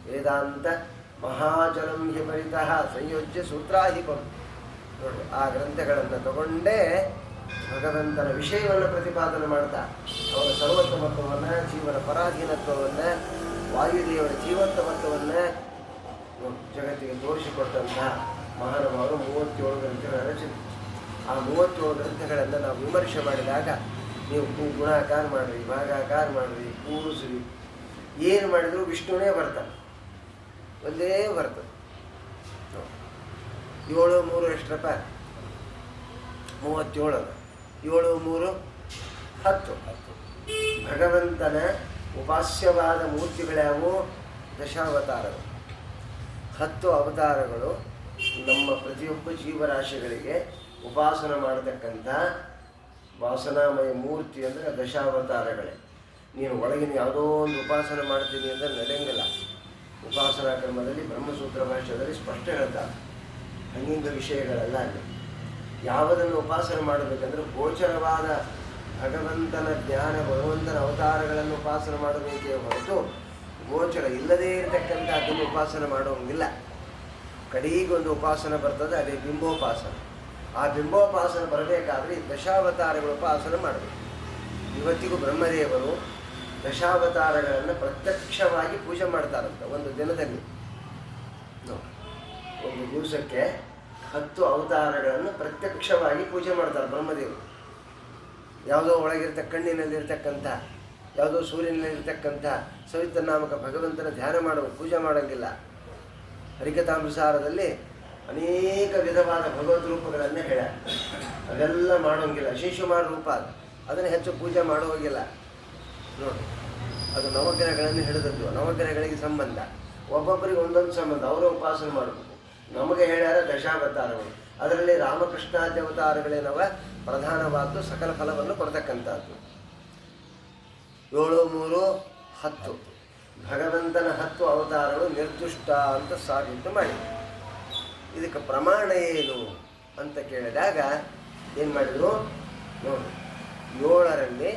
ವೇದಾಂತ ಮಹಾಜಲಂ ಹಿ ಪರಿತಃ ಸಂಯೋಜ್ಯ ಸೂತ್ರಾಹಿಪಂ. ನೋಡಿ, ಆ ಗ್ರಂಥಗಳನ್ನು ತಗೊಂಡೇ ಭಗವಂತನ ವಿಷಯವನ್ನು ಪ್ರತಿಪಾದನೆ ಮಾಡ್ತಾ ಅವರ ಸರ್ವೋತ್ತಮತ್ವವನ್ನು, ಜೀವನ ಪರಾಧೀನತ್ವವನ್ನು, ವಾಯುದೇವರ ಜೀವಂತಮತ್ವವನ್ನು ಜಗತ್ತಿಗೆ ತೋರಿಸಿಕೊಟ್ಟಂತಹ ಮಹಾನುಭಾವರು 37 ಗ್ರಂಥಗಳ ರಚನೆ. ಆ 37 ಗ್ರಂಥಗಳನ್ನು ನಾವು ವಿಮರ್ಶೆ ಮಾಡಿದಾಗ ನೀವು ಗುಣಾಕಾರ ಮಾಡಿರಿ, ಭಾಗಾಕಾರ ಮಾಡಿರಿ, ಕೂಡಿಸ್ರಿ, ಏನು ಮಾಡಿದರೂ ವಿಷ್ಣುವೇ ಬರ್ತಾನೆ, ಒಂದೇ ಬರ್ತದೆ. 7 3 ಎಷ್ಟಪ್ಪ? 37. 7 3 10. ಭಗವಂತನ ಉಪಾಸ್ಯವಾದ ಮೂರ್ತಿಗಳ್ಯಾವು? ದಶಾವತಾರಗಳು. 10 ಅವತಾರಗಳು ನಮ್ಮ ಪ್ರತಿಯೊಬ್ಬ ಜೀವರಾಶಿಗಳಿಗೆ ಉಪಾಸನ ಮಾಡತಕ್ಕಂಥ ವಾಸನಾಮಯ ಮೂರ್ತಿ ಅಂದರೆ ದಶಾವತಾರಗಳೇ. ನೀನು ಒಳಗಿನ ಯಾವುದೋ ಒಂದು ಉಪಾಸನೆ ಮಾಡ್ತೀನಿ ಅಂದರೆ ನಡೆಯಂಗಿಲ್ಲ. ಉಪಾಸನಾ ಕ್ರಮದಲ್ಲಿ ಬ್ರಹ್ಮಸೂತ್ರ ಭಾಷ್ಯದಲ್ಲಿ ಸ್ಪಷ್ಟ ಹೇಳ್ತಾರೆ. ಹಂಗಿಂಗ ವಿಷಯಗಳೆಲ್ಲ ಅಲ್ಲಿ ಯಾವುದನ್ನು ಉಪಾಸನೆ ಮಾಡಬೇಕಂದ್ರೆ ಗೋಚರವಾದ ಭಗವಂತನ ಜ್ಞಾನ, ಭಗವಂತನ ಅವತಾರಗಳನ್ನು ಉಪಾಸನೆ ಮಾಡಬೇಕೇ ಹೊರತು ಗೋಚರ ಇಲ್ಲದೇ ಇರತಕ್ಕಂಥ ಅದನ್ನು ಉಪಾಸನೆ ಮಾಡೋಂಗಿಲ್ಲ. ಕಡೆಗೆ ಒಂದು ಉಪಾಸನೆ ಬರ್ತದೆ, ಅದೇ ಬಿಂಬೋಪಾಸನ. ಆ ಬಿಂಬೋಪಾಸನ ಬರಬೇಕಾದ್ರೆ ಈ ದಶಾವತಾರಗಳ ಉಪಾಸನೆ ಮಾಡಬೇಕು. ಇವತ್ತಿಗೂ ಬ್ರಹ್ಮದೇವರು ದಶಾವತಾರಗಳನ್ನು ಪ್ರತ್ಯಕ್ಷವಾಗಿ ಪೂಜೆ ಮಾಡ್ತಾರಂತ ಒಂದು ದಿನದಲ್ಲಿ. ಒಂದು ದಿವಸಕ್ಕೆ 10 ಅವತಾರಗಳನ್ನು ಪ್ರತ್ಯಕ್ಷವಾಗಿ ಪೂಜೆ ಮಾಡ್ತಾರೆ ಬ್ರಹ್ಮದೇವರು. ಯಾವುದೋ ಕಣ್ಣಿನಲ್ಲಿರ್ತಕ್ಕಂಥ ಯಾವುದೋ ಸೂರ್ಯನಲ್ಲಿರ್ತಕ್ಕಂಥ ಸವಿತನಾಮಕ ಭಗವಂತನ ಧ್ಯಾನ ಮಾಡುವ ಪೂಜೆ ಮಾಡೋಂಗಿಲ್ಲ. ಹರಿಕಥಾಮೃತಸಾರದಲ್ಲಿ ಅನೇಕ ವಿಧವಾದ ಭಗವದ್ ರೂಪಗಳನ್ನು ಹೇಳ, ಅದೆಲ್ಲ ಮಾಡೋಂಗಿಲ್ಲ. ಶಿಶುಮಾರ ರೂಪ ಅದನ್ನು ಹೆಚ್ಚು ಪೂಜೆ ಮಾಡೋಂಗಿಲ್ಲ ನೋಡಿ. ಅದು ನವಗ್ರಹಗಳನ್ನು ಹಿಡಿದದ್ದು, ನವಗ್ರಹಗಳಿಗೆ ಸಂಬಂಧ, ಒಬ್ಬೊಬ್ಬರಿಗೆ ಒಂದೊಂದು ಸಂಬಂಧ, ಅವರ ಉಪಾಸನೆ ಮಾಡಬೇಕು. ನಮಗೆ ಹೇಳ್ಯಾರ ದಶಾವತಾರಗಳು, ಅದರಲ್ಲಿ ರಾಮಕೃಷ್ಣಾದಿ ಅವತಾರಗಳೇನವ ಪ್ರಧಾನವಾದ್ದು, ಸಕಲ ಫಲವನ್ನು ಕೊಡ್ತಕ್ಕಂಥದ್ದು. 7, 3, 10 ಭಗವಂತನ 10 ಅವತಾರಗಳು ನಿರ್ದುಷ್ಟ ಅಂತ ಸಾಬೀತು ಮಾಡಿ. ಇದಕ್ಕೆ ಪ್ರಮಾಣ ಏನು ಅಂತ ಕೇಳಿದಾಗ ಏನು ಮಾಡಿದರು ನೋಡಿ, 7ರಲ್ಲಿ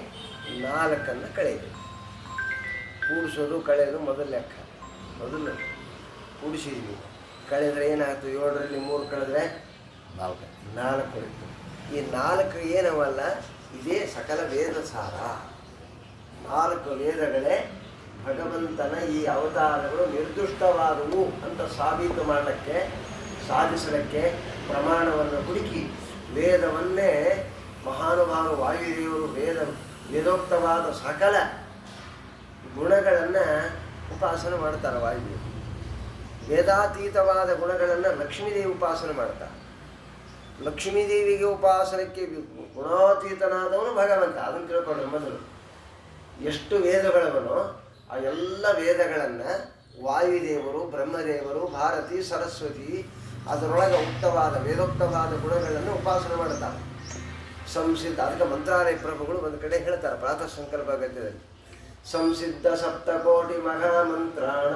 4 ಕಳೆಯಿರಿ. ಕೂಡಿಸೋದು ಕಳೆಯೋದು ಮೊದಲು ಲೆಕ್ಕ. ಮೊದಲು ಕೂಡಿಸಿದ್ವಿ, ಕಳೆದ್ರೆ ಏನಾಯಿತು? 7ರಲ್ಲಿ 3 ಕಳೆದ್ರೆ 4 ಉಳಿತು. ಈ 4 ಏನವಲ್ಲ, ಇದೇ ಸಕಲ ವೇದ ಸಾರ. 4 ವೇದಗಳೇ ಭಗವಂತನ ಈ ಅವತಾರಗಳು ನಿರ್ದುಷ್ಟವಾದವು ಅಂತ ಸಾಬೀತು ಮಾಡಲಿಕ್ಕೆ, ಸಾಧಿಸಲಿಕ್ಕೆ ಪ್ರಮಾಣವನ್ನು ಹುಡುಕಿ ವೇದವನ್ನೇ ಮಹಾನುಭಾವ ವಾಯುದೇವರು ವೇದೋಕ್ತವಾದ ಸಕಲ ಗುಣಗಳನ್ನು ಉಪಾಸನೆ ಮಾಡ್ತಾರೆ. ವಾಯುದೇವರು ವೇದಾತೀತವಾದ ಗುಣಗಳನ್ನು ಲಕ್ಷ್ಮೀದೇವಿ ಉಪಾಸನೆ ಮಾಡ್ತಾರೆ. ಲಕ್ಷ್ಮೀದೇವಿಗೆ ಉಪಾಸನಕ್ಕೆ ಗುಣಾತೀತನಾದವನು ಭಗವಂತ. ಅದನ್ನು ತಿಳ್ಕೊಂಡ್ರೆ ಮೊದಲು ಎಷ್ಟು ವೇದಗಳವನೋ ಆ ಎಲ್ಲ ವೇದಗಳನ್ನು ವಾಯುದೇವರು, ಬ್ರಹ್ಮದೇವರು, ಭಾರತಿ, ಸರಸ್ವತಿ ಅದರೊಳಗೆ ಉಕ್ತವಾದ ವೇದೋಕ್ತವಾದ ಗುಣಗಳನ್ನು ಉಪಾಸನೆ ಮಾಡ್ತಾರೆ. ಸಂಸಿದ್ಧ, ಅದಕ್ಕೆ ಮಂತ್ರಾಲಯ ಪ್ರಭುಗಳು ಒಂದು ಕಡೆ ಹೇಳ್ತಾರೆ ಪ್ರಾತಃ ಸಂಕಲ್ಪ ಗದ್ಯದಲ್ಲಿ, ಸಂಸಿದ್ಧ ಸಪ್ತಕೋಟಿ ಮಹಾಮಂತ್ರಾಣ.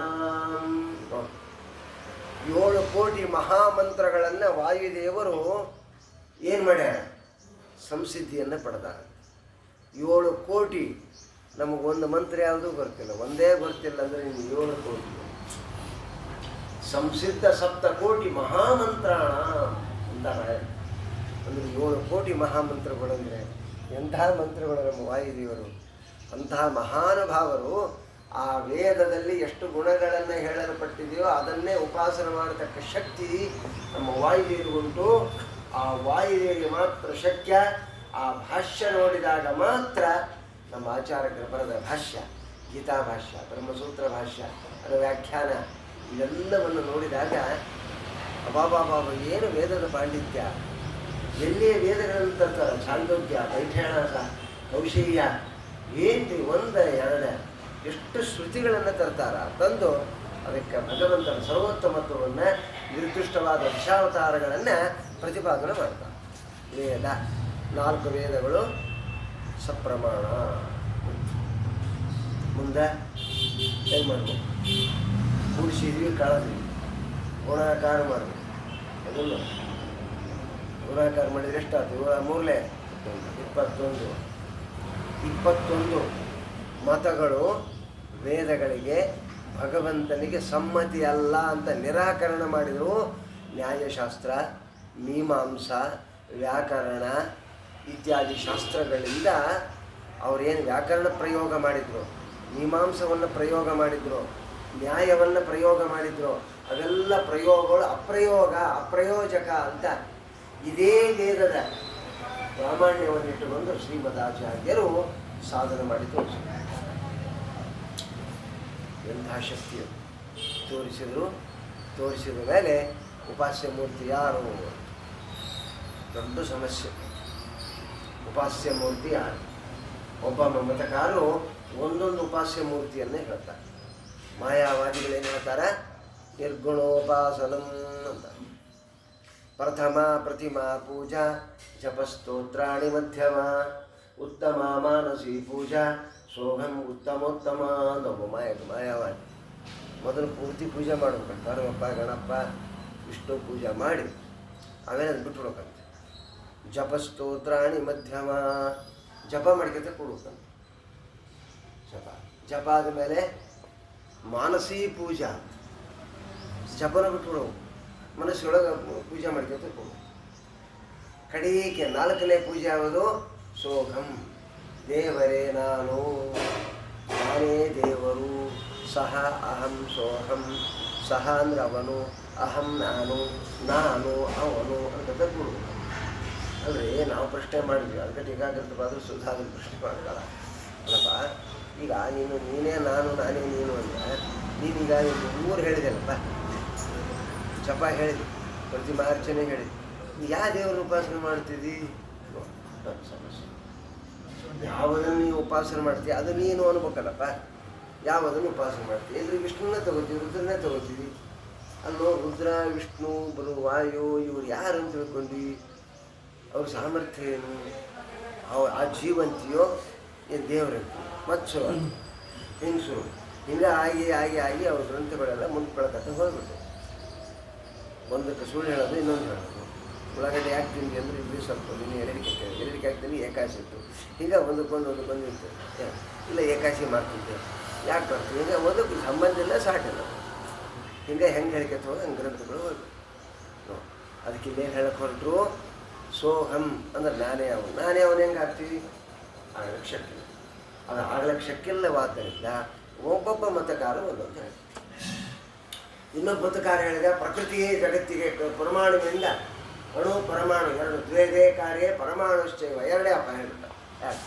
7 ಕೋಟಿ ಮಹಾಮಂತ್ರಗಳನ್ನು ವಾಯುದೇವರು ಏನು ಮಾಡ್ಯಾರ? ಸಂಸಿದ್ಧಿಯನ್ನು ಪಡೆದಾರ. 7 ಕೋಟಿ. ನಮಗೊಂದು ಮಂತ್ರ ಯಾವುದೂ ಗೊತ್ತಿಲ್ಲ, ಒಂದೇ ಗೊತ್ತಿಲ್ಲ ಅಂದರೆ ನಿಮ್ಗೆ 7 ಕೋಟಿ. ಸಂಸಿದ್ಧ ಸಪ್ತಕೋಟಿ ಮಹಾಮಂತ್ರಾಣ ಅಂತಾರೆ. ಅಂದರೆ 7 ಕೋಟಿ ಮಹಾಮಂತ್ರಗಳು ಅಂದರೆ ಎಂತಹ ಮಂತ್ರಗಳು ನಮ್ಮ ವಾಯುದೇವರು. ಅಂತಹ ಮಹಾನುಭಾವರು ಆ ವೇದದಲ್ಲಿ ಎಷ್ಟು ಗುಣಗಳನ್ನು ಹೇಳಲ್ಪಟ್ಟಿದೆಯೋ ಅದನ್ನೇ ಉಪಾಸನೆ ಮಾಡತಕ್ಕ ಶಕ್ತಿ ನಮ್ಮ ವಾಯುದೇವರಿಗುಂಟು. ಆ ವಾಯುದೇವರಿಗೆ ಮಾತ್ರ ಶಕ್ಯ. ಆ ಭಾಷ್ಯ ನೋಡಿದಾಗ ಮಾತ್ರ ನಮ್ಮ ಆಚಾರ್ಯರು ಬರೆದ ಭಾಷ್ಯ, ಗೀತಾ ಭಾಷ್ಯ, ಬ್ರಹ್ಮಸೂತ್ರ ಭಾಷ್ಯ, ಅದರ ವ್ಯಾಖ್ಯಾನ, ಇವೆಲ್ಲವನ್ನು ನೋಡಿದಾಗ ಅಬಾಬಾಬಾಬ ಏನು ವೇದದ ಪಾಂಡಿತ್ಯ! ಎಲ್ಲಿಯೇ ವೇದಗಳನ್ನು ತರ್ತಾರೆ. ಛಾಂದೋಗ್ಯ, ದೈಠಾಣಾಸ, ಕೌಶಲ್ಯ, ಏನು 1, 2 ಎಷ್ಟು ಶ್ರುತಿಗಳನ್ನು ತರ್ತಾರ. ತಂದು ಅದಕ್ಕೆ ಭಗವಂತನ ಸರ್ವೋತ್ತಮತ್ವವನ್ನು, ನಿರ್ದಿಷ್ಟವಾದ ದಶಾವತಾರಗಳನ್ನು ಪ್ರತಿಪಾದನೆ ಮಾಡ್ತಾರೆ. ವೇದ 4 ವೇದಗಳು ಸಪ್ರಮಾಣ. ಮುಂದೆ ಏನು ಮಾಡಬೇಕು? ಕೂಡಿಸಿದ್ವಿ, ಕಳೆದ್ವಿ, ಗುಣಾಕಾರ ಮಾಡಬೇಕು. ಅದನ್ನು ಗುಣಾಕಾರ ಮಾಡಿದರೆ ಎಷ್ಟಾಯ್ತು? 3 21 ಮತಗಳು ವೇದಗಳಿಗೆ ಭಗವಂತನಿಗೆ ಸಮ್ಮತಿ ಅಲ್ಲ ಅಂತ ನಿರಾಕರಣ ಮಾಡಿದರು. ನ್ಯಾಯಶಾಸ್ತ್ರ, ಮೀಮಾಂಸಾ, ವ್ಯಾಕರಣ ಇತ್ಯಾದಿ ಶಾಸ್ತ್ರಗಳಿಂದ ಅವರೇನು ವ್ಯಾಕರಣ ಪ್ರಯೋಗ ಮಾಡಿದರು, ಮೀಮಾಂಸವನ್ನು ಪ್ರಯೋಗ ಮಾಡಿದರು, ನ್ಯಾಯವನ್ನು ಪ್ರಯೋಗ ಮಾಡಿದರು, ಅವೆಲ್ಲ ಪ್ರಯೋಗಗಳು ಅಪ್ರಯೋಜಕ ಅಂತ ಇದೇ ವೇದದ ಪ್ರಾಮಾಣ್ಯವನ್ನಿಟ್ಟುಕೊಂಡು ಶ್ರೀಮದಾಚಾರ್ಯರು ಸಾಧನೆ ಮಾಡಿ ತೋರಿಸಿದರು. ಎಂತಹ ಶಕ್ತಿಯು ತೋರಿಸಿದ ಮೇಲೆ ಉಪಾಸ್ಯ ಮೂರ್ತಿ ಯಾರು? ದೊಡ್ಡ ಸಮಸ್ಯೆ. ಉಪಾಸ್ಯ ಮೂರ್ತಿ ಯಾರು? ಒಬ್ಬ ಮತಕಾರರು ಒಂದೊಂದು ಉಪಾಸ್ಯ ಮೂರ್ತಿಯನ್ನೇ ಹೇಳ್ತಾರೆ. ಮಾಯಾವಾದಿಗಳೇನು ಹೇಳ್ತಾರೆ? ನಿರ್ಗುಣೋಪಾಸನಂ ಅಂತ. ಪ್ರಥಮ ಪ್ರತಿಮಾ ಪೂಜಾ, ಜಪಸ್ತೋತ್ರಾಣಿ ಮಧ್ಯಮ, ಉತ್ತಮ ಮಾನಸಿ ಪೂಜಾ, ಸೋಹಂ ಉತ್ತಮೋತ್ತಮ ಅನ್ನೊಬ್ಬ ಮಾಯಾವಾದಿ. ಮೊದಲು ಪೂರ್ತಿ ಪೂಜೆ ಮಾಡಬೇಕು. ಹನುಮಪ್ಪ, ಗಣಪ, ವಿಷ್ಣು ಪೂಜೆ ಮಾಡಿ ಆಮೇಲೆ ಅದು ಬಿಟ್ಬಿಡ್ಬೇಕಂತೆ. ಜಪಸ್ತೋತ್ರಾಣಿ ಮಧ್ಯಮ, ಜಪ ಮಾಡ್ಕೊತ ಕೊಡ್ಬೇಕಂತ. ಜಪ ಆದಮೇಲೆ ಮಾನಸಿ ಪೂಜಾ, ಜಪನ ಬಿಟ್ಬಿಡೋವು, ಮನಸ್ಸೊಳಗೆ ಪೂಜೆ ಮಾಡ್ಕೊತ ಕೊಡು. ಕಡೆಗೆ 4ನೇ ಪೂಜೆ ಯಾವುದು? ಸೋಘಂ, ದೇವರೇ ನಾನು, ನಾನೇ ದೇವರು. ಸಹ ಅಹಂ ಸೋಹಂ. ಸಹ ಅಂದ್ರೆ ಅವನು, ಅಹಂ ನಾನು, ನಾನು ಅವನು ಅಂತ ತಗ್ಬಿಡು. ಅಲ್ರಿ ನಾವು ಪ್ರಶ್ನೆ ಮಾಡಿದ್ವಿ, ಅದಕ್ಕೆ ಟೀಕಾಕೃತವಾದರೂ ಸುಧಾರಿತ ಪ್ರಶ್ನೆ ಮಾಡಲ್ಲ ಅಲ್ಲಪ್ಪ. ಈಗ ನೀನೇ ನಾನು, ನಾನೇ ನೀನು ಅಂದರೆ ನೀನೀಗ ಮೂರು ಹೇಳಿದೆಲ್ಲಪ್ಪ. ಜಪ ಹೇಳಿದ್ವಿ, ಪ್ರತಿಮಾರ್ಚನೆ ಹೇಳಿದ್ವಿ. ಯಾವ ದೇವರನ್ನು ಉಪಾಸನೆ ಮಾಡ್ತಿದ್ದಿ? ಸಮಸ್ಯೆ. ಯಾವುದನ್ನು ನೀವು ಉಪಾಸನೆ ಮಾಡ್ತೀವಿ ಅದು ನೀನು ಅನ್ಬೇಕಲ್ಲಪ್ಪ. ಯಾವುದನ್ನು ಉಪಾಸನೆ ಮಾಡ್ತೀವಿ? ಇಲ್ಲರಿ ವಿಷ್ಣುವನ್ನೇ ತಗೋತೀವಿ, ರುದ್ರನ್ನೇ ತಗೋತೀವಿ. ಅಲ್ಲೋ ರುದ್ರ, ವಿಷ್ಣು, ವಾಯು ಇವ್ರು ಯಾರು ಅಂತ ತಿಳ್ಕೊಂಡ್ವಿ? ಅವ್ರ ಸಾಮರ್ಥ್ಯ ಏನು? ಆ ಜೀವಂತಿಯೋ ಏನು ದೇವರಂತೀವಿ? ಮತ್ಸು ಹಿಂಗ್ಸು ಹಿಂಗೆ ಆಗಿ ಅವ್ರ ಗ್ರಂಥಗಳೆಲ್ಲ ಮುಂದೆ ಬೆಳಕತ್ತ ಹೋಗ್ಬಿಟ್ಟು ಒಂದಕ್ಕೆ ಸುಳ್ಳು ಹೇಳೋದು, ಇನ್ನೊಂದು ಹೇಳೋದು. ಉಳ್ಳಾಗಡ್ಡೆ ಯಾಕೆ ತಿಂದಿ ಅಂದರೆ ಇಲ್ಲಿ ಸ್ವಲ್ಪ ನೀನು ಎರಡಿಕೆ ಹಾಕ್ತೀನಿ, ಏಕಾಶಿ ಇತ್ತು. ಹೀಗೆ ಒಂದಕ್ಕೊಂದು ಇತ್ತು. ಇಲ್ಲ ಏಕಾಶಿ ಮಾಡ್ತಿದ್ದೆ, ಯಾಕೆ ಬರ್ತೀವಿ? ಹಿಂಗೆ ಒಂದಕ್ಕೆ ಸಂಬಂಧ ಇಲ್ಲ, ಸಾಟಿಲ್ಲ. ಹಿಂಗೆ ಹೆಂಗೆ ಹೇಳಿಕೆತ್ತು ಹೋಗಿ ಹಂಗೆ ಗ್ರಂಥಗಳು ಹೋಗ್ಬೇಕು. ಅದಕ್ಕೆ ಇಲ್ಲೇನು ಹೇಳಕ್ಕೆ ಹೊರಟರು? ಸೋಹಂ ಅಂದ್ರೆ ನಾನೇ ಅವನು. ನಾನೇ ಅವನು ಹೆಂಗೆ ಆಗ್ತೀವಿ? ಆಗ್ಲಿಕ್ಕೆ ಶಕ್ತಿಲ್ಲ. ಅದು ಆಗ್ಲಿಕ್ಕೆ ಶಕ್ತಿಲ್ಲವಾದ್ದರಿಂದ ಒಬ್ಬೊಬ್ಬ ಮತಕಾರ ಒಂದೊಂದು ಹೇಳಿ. ಇನ್ನೊಬ್ಬ ಮತಕಾರ ಹೇಳಿದ ಪ್ರಕೃತಿಯೇ ಜಗತ್ತಿಗೆ ಪರಮಾಣುವಿನಿಂದ ಅಣು ಪರಮಾಣು ಎರಡು ದ್ವೇದೇ ಕಾರ್ಯ ಪರಮಾಣುಶ್ಚೈವ ಎರಡೇ ಅಪ್ಪ ಹೇಳ್ಬಿಟ್ಟ. ಯಾಕೆ?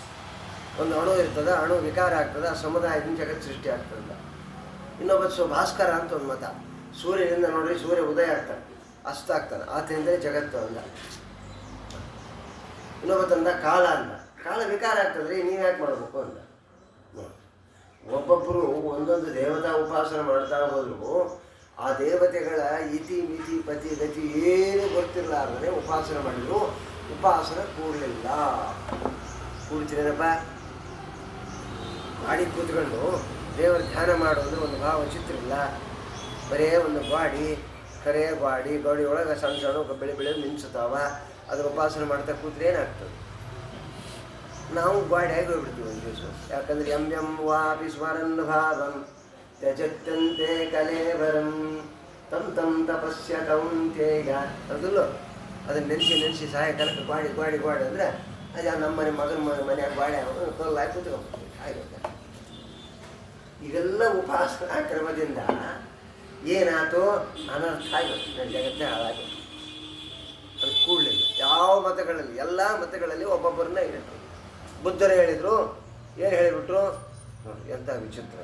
ಒಂದು ಅಣು ಇರ್ತದೆ, ಅಣು ವಿಕಾರ ಆಗ್ತದೆ, ಆ ಸಮುದಾಯದಿಂದ ಜಗತ್ತು ಸೃಷ್ಟಿ ಆಗ್ತದೆ. ಇನ್ನೊಬ್ಬ ಭಾಸ್ಕರ ಅಂತ ಒಂದು ಮತ. ಸೂರ್ಯನಿಂದ ನೋಡ್ರಿ ಸೂರ್ಯ ಉದಯ ಆಗ್ತಾನೆ, ಅಸ್ತ ಆಗ್ತಾನೆ, ಆತನಿಂದಲೇ ಜಗತ್ತು ಅಂದ. ಇನ್ನೊಬ್ಬ ತಂದ ಕಾಲ ಅಂದ, ಕಾಲ ವಿಕಾರ ಆಗ್ತದ್ರಿ, ನೀವು ಯಾಕೆ ಮಾಡಬೇಕು ಅಂದ. ಒಬ್ಬೊಬ್ಬರು ಒಂದೊಂದು ದೇವತಾ ಉಪಾಸನೆ ಮಾಡ್ತಾ ಹೋದ್ರು ಆ ದೇವತೆಗಳ ಇತಿ ಮಿತಿ ಪತಿ ಗತಿ ಏನು ಗೊತ್ತಿರಲಾರ್ದೇ ಉಪಾಸನೆ ಮಾಡಿದ್ರು. ಉಪಾಸನೆ ಕೂಡಲಿಲ್ಲ. ಕೂಡ್ತೀರೇನಪ್ಪ? ಗಾಡಿ ಕೂತ್ಕೊಂಡು ದೇವರ ಧ್ಯಾನ ಮಾಡೋದು ಒಂದು ಭಾವಚಿತ್ರ ಇಲ್ಲ, ಬರೇ ಒಂದು ಗಾಡಿ, ಕರೆ ಗಾಡಿ ಒಳಗೆ ಸಣ್ಣ ಸಣ್ಣ ಬೆಳೆ ನಿಂತ್ಸುತ್ತಾವ. ಅದ್ರ ಉಪಾಸನೆ ಮಾಡ್ತಾ ಕೂತ್ರೆ ಏನಾಗ್ತದೆ? ನಾವು ಗಾಡಿಯಾಗಿ ಹೋಗ್ಬಿಡ್ತೀವಿ ಒಂದು ದಿವಸ. ಯಾಕಂದ್ರೆ ಎಂ ವಾಪಿ ಸ್ಮರನ್ ಭಾವಂ ತ್ಯಜತ್ತಂತೆ ಕಲೇವರಂ ತಂ ತಪಸ್ಯ ಕೌಂತೇಯ ಅದಲ್ಲೋ. ಅದನ್ನ ನೆನೆಸಿ ಸಾಯಂಕಾಲಕ್ಕೆ ಗಾಡಿ ಅಂದರೆ ಅದು ನಮ್ಮ ಮಗನ ಮನೆಯಾಗ ಗಾಡಿ ಕೊಲ್ಲಾಗಿ ಕೂತ್ಕೊಂಡ್ಬಿಡ್ತೀವಿ. ಆಗುತ್ತೆ. ಇವೆಲ್ಲ ಉಪಾಸನಾ ಕ್ರಮದಿಂದ ಏನಾಯ್ತು? ಅನರ್ಥ ಆಗುತ್ತೆ, ನನ್ನ ಜಗತ್ತೇ ಹಾಳಾಗುತ್ತೆ. ಅದು ಕೂಡಲಿಲ್ಲ. ಯಾವ ಮತಗಳಲ್ಲಿ, ಎಲ್ಲ ಮತಗಳಲ್ಲಿ ಒಬ್ಬೊಬ್ಬರನ್ನ ಹೇಳಿದ್ರು. ಬುದ್ಧರು ಹೇಳಿದರು, ಏನು ಹೇಳಿಬಿಟ್ರು? ಎಂಥ ವಿಚಿತ್ರ!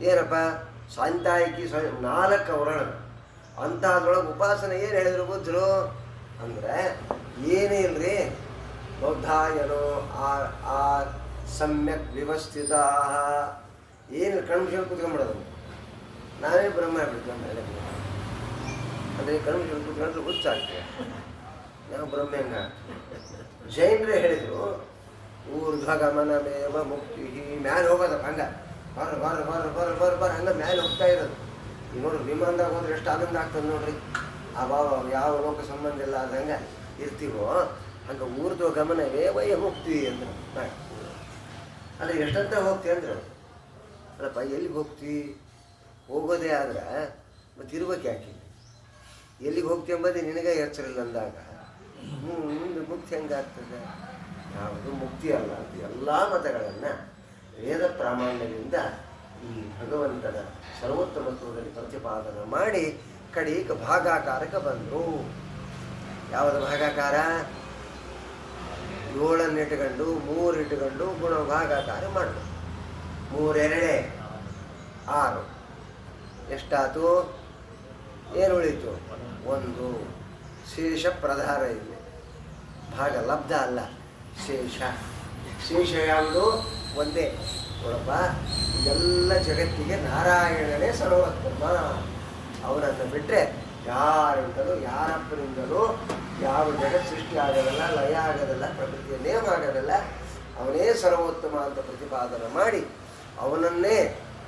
ಏನಪ್ಪ ಸಾಂತಾಯಿಕಿ 4 ಅವರಣಗಳು ಅಂಥದ್ರೊಳಗೆ ಉಪಾಸನೆ ಏನು ಹೇಳಿದ್ರು ಬುದ್ಧರು ಅಂದರೆ ಏನೇ ಇಲ್ಲರಿ. ಬೌದ್ಧಾಯನೋ ಆ ಸಮ್ಯಕ್ ವ್ಯವಸ್ಥಿತ ಏನು ಕಣ್ಮುಚ್ಕೊಂಡು ಕೂತ್ಕೊಂಡ್ಬಿಡೋದು. ನಾವೇ ಬ್ರಹ್ಮ ಬಿಡ್ತೀವಿ ಅಂದರೆ ಕಣ್ಮುಚ್ಕೊಂಡು ಕೂತ್ಕೊಂಡ್ರೆ ಹುಚ್ಚಾಗ್ತೇವೆ ನಾವು. ಬ್ರಹ್ಮ ಹೆಂಗ ಜೈನರೇ ಹೇಳಿದರು, ಊರ್ಧ್ವಗಮನಮೇವ ಮುಕ್ತಿ. ಮ್ಯಾಲೆ ಹೋಗೋದಪ್ಪ ಹಂಗೆ ಬರ ಹಂಗೆ ಮ್ಯಾಲೆ ಹೋಗ್ತಾ ಇರೋದು. ಈಗ ನೋಡ್ರಿ ವಿಮಾನದಾಗ ಹೋದ್ರೆ ಎಷ್ಟು ಆನಂದ ಆಗ್ತದೆ ನೋಡ್ರಿ. ಆ ಭಾವ ಯಾವ ಲೋಕ ಸಂಬಂಧ ಇಲ್ಲ ಅದು ಹಂಗೆ ಇರ್ತೀವೋ ಹಂಗೆ ಊರ್ಧ್ವ ಗಮನವೇ ವಯ ಹೋಗ್ತೀವಿ ಅಂದ್ರೆ ಅಲ್ಲ ಎಷ್ಟಂತ ಹೋಗ್ತೀವಿ ಅಂದ್ರೆ ಅಲ್ಲಪ್ಪ ಎಲ್ಲಿಗೆ ಹೋಗ್ತೀವಿ? ಹೋಗೋದೇ ಆದ್ರೆ ಮತ್ತು ಇರ್ಬೇಕು ಯಾಕೆ? ಎಲ್ಲಿಗೆ ಹೋಗ್ತೀವಿ ಎಂಬುದೇ ನಿನಗೆ ಎಚ್ಚರಿಲ್ಲ ಅಂದಾಗ ಮುಂದೆ ಮುಕ್ತಿ ಹೆಂಗಾಗ್ತದೆ? ಯಾವುದು ಮುಕ್ತಿ ಅಲ್ಲ. ಅದು ಎಲ್ಲ ಮತಗಳನ್ನು ವೇದ ಪ್ರಾಮಾಣ್ಯದಿಂದ ಈ ಭಗವಂತನ ಸರ್ವೋತ್ತಮತ್ವದಲ್ಲಿ ಪ್ರತಿಪಾದನೆ ಮಾಡಿ ಕಡೆಗೆ ಭಾಗಾಕಾರಕ್ಕೆ ಬಂದರು. ಯಾವುದು ಭಾಗಾಕಾರ? 7 ಇಟ್ಕೊಂಡು 3 ಇಟ್ಕೊಂಡು ಗುಣ ಭಾಗಾಕಾರ ಮಾಡಬೇಕು. 3 2 6 ಎಷ್ಟಾಯ್ತು? ಏನು ಉಳೀತು? 1 ಶೇಷ ಪ್ರಧಾನ ಇದೆ. ಭಾಗ ಲಬ್ಧ ಅಲ್ಲ, ಶೇಷ ಯಾವುದು? ಒಂದೇ. ನೋಡಪ್ಪ, ಎಲ್ಲ ಜಗತ್ತಿಗೆ ನಾರಾಯಣನೇ ಸರ್ವೋತ್ತಮ. ಅವನನ್ನು ಬಿಟ್ಟರೆ ಯಾರಿಂದಲೂ ಯಾರಪ್ಪನಿಂದಲೂ ಯಾವ ಜಗತ್ ಸೃಷ್ಟಿ ಆಗೋದಲ್ಲ, ಲಯ ಆಗೋದಲ್ಲ, ಪ್ರಕೃತಿಯ ನೇಮ ಆಗೋದಲ್ಲ. ಅವನೇ ಸರ್ವೋತ್ತಮ ಅಂತ ಪ್ರತಿಪಾದನೆ ಮಾಡಿ ಅವನನ್ನೇ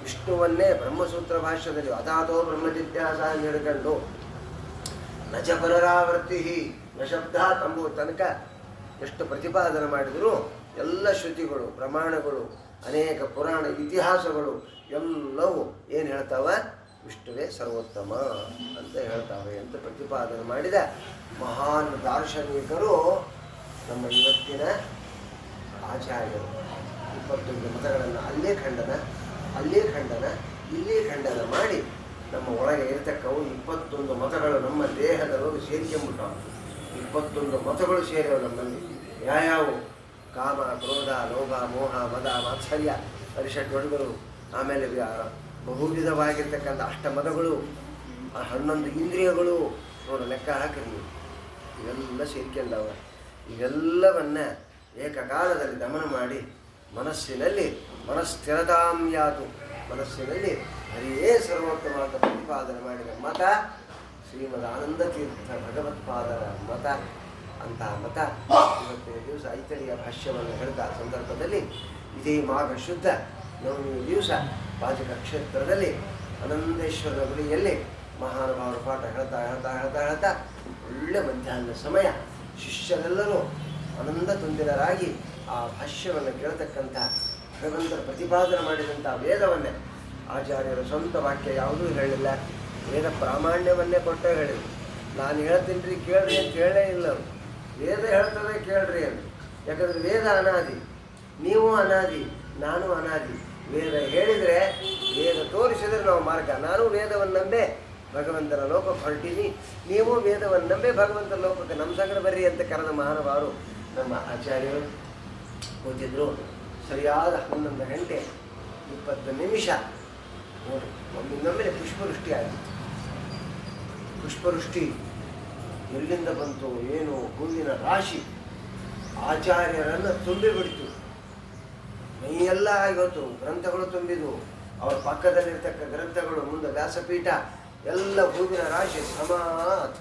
ವಿಷ್ಣುವನ್ನೇ ಬ್ರಹ್ಮಸೂತ್ರ ಭಾಷ್ಯದಲ್ಲಿ ಅದಾತೋ ಬ್ರಹ್ಮ ಜಿಜ್ಞಾಸ ಹಿಡ್ಕೊಂಡು ನಜ ಪುನರಾವರ್ತಿ ನ ಶಬ್ದ ತಂಬುವ ತನಕ ಎಷ್ಟು ಪ್ರತಿಪಾದನೆ ಮಾಡಿದರೂ ಎಲ್ಲ ಶ್ರುತಿಗಳು, ಪ್ರಮಾಣಗಳು, ಅನೇಕ ಪುರಾಣ ಇತಿಹಾಸಗಳು ಎಲ್ಲವೂ ಏನು ಹೇಳ್ತಾವ? ವಿಷ್ಣುವೇ ಸರ್ವೋತ್ತಮ ಅಂತ ಹೇಳ್ತಾವೆ ಅಂತ ಪ್ರತಿಪಾದನೆ ಮಾಡಿದ ಮಹಾನ್ ದಾರ್ಶನಿಕರು ನಮ್ಮ ಇವತ್ತಿನ ಆಚಾರ್ಯರು 21 ಮತಗಳನ್ನು ಅಲ್ಲೇ ಖಂಡನ ಇಲ್ಲೇ ಖಂಡನ ಮಾಡಿ ನಮ್ಮ ಒಳಗೆ ಇರತಕ್ಕವು 21 ಮತಗಳು ನಮ್ಮ ದೇಹದೊಳಗೆ ಸೇರಿಕೊಂಡ್ಬಿಟ್ಟವು. 21 ಮತಗಳು ಸೇರಿವೆ ನಮ್ಮಲ್ಲಿ. ಯಾವ್ಯಾವು? ಕಾಮ, ಕ್ರೋಧ, ಲೋಭ, ಮೋಹ, ಮದ, ಮಾತ್ಸರ್ಯ, ಪರಿಷಡ್ಗಳು, ಆಮೇಲೆ ಬಹುವಿಧವಾಗಿರ್ತಕ್ಕಂಥ ಅಷ್ಟಮದಗಳು, 11 ಇಂದ್ರಿಯಗಳು. ನೋಡು, ಲೆಕ್ಕ ಹಾಕಿರಿ ನೀವು. ಇವೆಲ್ಲ ಸೇರ್ಕೊಂಡವ. ಇವೆಲ್ಲವನ್ನ ಏಕಕಾಲದಲ್ಲಿ ದಮನ ಮಾಡಿ ಮನಸ್ಥಿರತಾಂ ಯಾತು, ಮನಸ್ಸಿನಲ್ಲಿ ಹರಿಯೇ ಸರ್ವೋತ್ತಮ ಅಂತ ಪ್ರತಿಪಾದನೆ ಮಾಡಿದ ಮತ ಶ್ರೀಮದ್ ಆನಂದ ತೀರ್ಥ ಭಗವತ್ಪಾದರ ಮತ. ಅಂತಹ ಮತ ಇವತ್ತಿನ ದಿವಸ ಐತಳಿಯ ಭಾಷ್ಯವನ್ನು ಹೇಳಿದ ಸಂದರ್ಭದಲ್ಲಿ ಇದೇ ಮಾಘ ಶುದ್ಧ ನವಮಿ ದಿವಸ ಪಾಜಕ ಕ್ಷೇತ್ರದಲ್ಲಿ ಆನಂದೇಶ್ವರನ ಗುಡಿಯಲ್ಲಿ ಮಹಾನುಭಾವರು ಪಾಠ ಹೇಳ್ತಾ ಒಳ್ಳೆ ಮಧ್ಯಾಹ್ನ ಸಮಯ ಶಿಷ್ಯರೆಲ್ಲರೂ ಆನಂದ ತುಂಬಿದರಾಗಿ ಆ ಭಾಷ್ಯವನ್ನು ಕೇಳತಕ್ಕಂಥ ಭಗವಂತರ ಪ್ರತಿಪಾದನೆ ಮಾಡಿದಂಥ ವೇದವನ್ನೇ ಆಚಾರ್ಯರ ಸ್ವಂತ ವಾಕ್ಯ ಯಾವುದೂ ಹೇಳಿಲ್ಲ. ವೇದ ಪ್ರಾಮಾಣ್ಯವನ್ನೇ ಕೊಟ್ಟೇ ಹೇಳಿದ್ರು. ನಾನು ಹೇಳ್ತೀನಿ ರೀ ಕೇಳ್ರಿ ಅಂತ ಹೇಳೇ ಇಲ್ಲ. ವೇದ ಹೇಳ್ತದೆ ಕೇಳ್ರಿ ಅಂತ. ಯಾಕಂದರೆ ವೇದ ಅನಾದಿ, ನೀವು ಅನಾದಿ, ನಾನು ಅನಾದಿ. ವೇದ ಹೇಳಿದರೆ, ವೇದ ತೋರಿಸಿದರೆ ನಾವು ಮಾರ್ಗ. ನಾನು ವೇದವನ್ನು ನಂಬೆ ಭಗವಂತನ ಲೋಕಕ್ಕೆ ಹೊರಟೀನಿ, ನೀವು ವೇದವನ್ನು ನಂಬೆ ಭಗವಂತನ ಲೋಕಕ್ಕೆ ನಮ್ಮ ಸಂಗಡ ಬರ್ರಿ ಅಂತ ಕರೆದ ಮಹಾನುಭಾವರು ನಮ್ಮ ಆಚಾರ್ಯರು ಕೂತಿದ್ರು. ಸರಿಯಾದ 11 ಗಂಟೆ 20 ನಿಮಿಷ ನೋಡಿ, ಒಮ್ಮಿಂದೊಮ್ಮೆಲೆ ಪುಷ್ಪವೃಷ್ಟಿ ಆಗಿತ್ತು. ಪುಷ್ಪವೃಷ್ಟಿ ಎಲ್ಲಿಂದ ಬಂತು ಏನು? ಹೂವಿನ ರಾಶಿ ಆಚಾರ್ಯರನ್ನು ತುಂಬಿಬಿಡ್ತು. ಮೈಯೆಲ್ಲ ಇವತ್ತು ಗ್ರಂಥಗಳು ತುಂಬಿದ್ವು. ಅವರ ಪಕ್ಕದಲ್ಲಿರ್ತಕ್ಕ ಗ್ರಂಥಗಳು, ಮುಂದೆ ವ್ಯಾಸಪೀಠ, ಎಲ್ಲ ಹೂವಿನ ರಾಶಿ ಸಮಾತ್.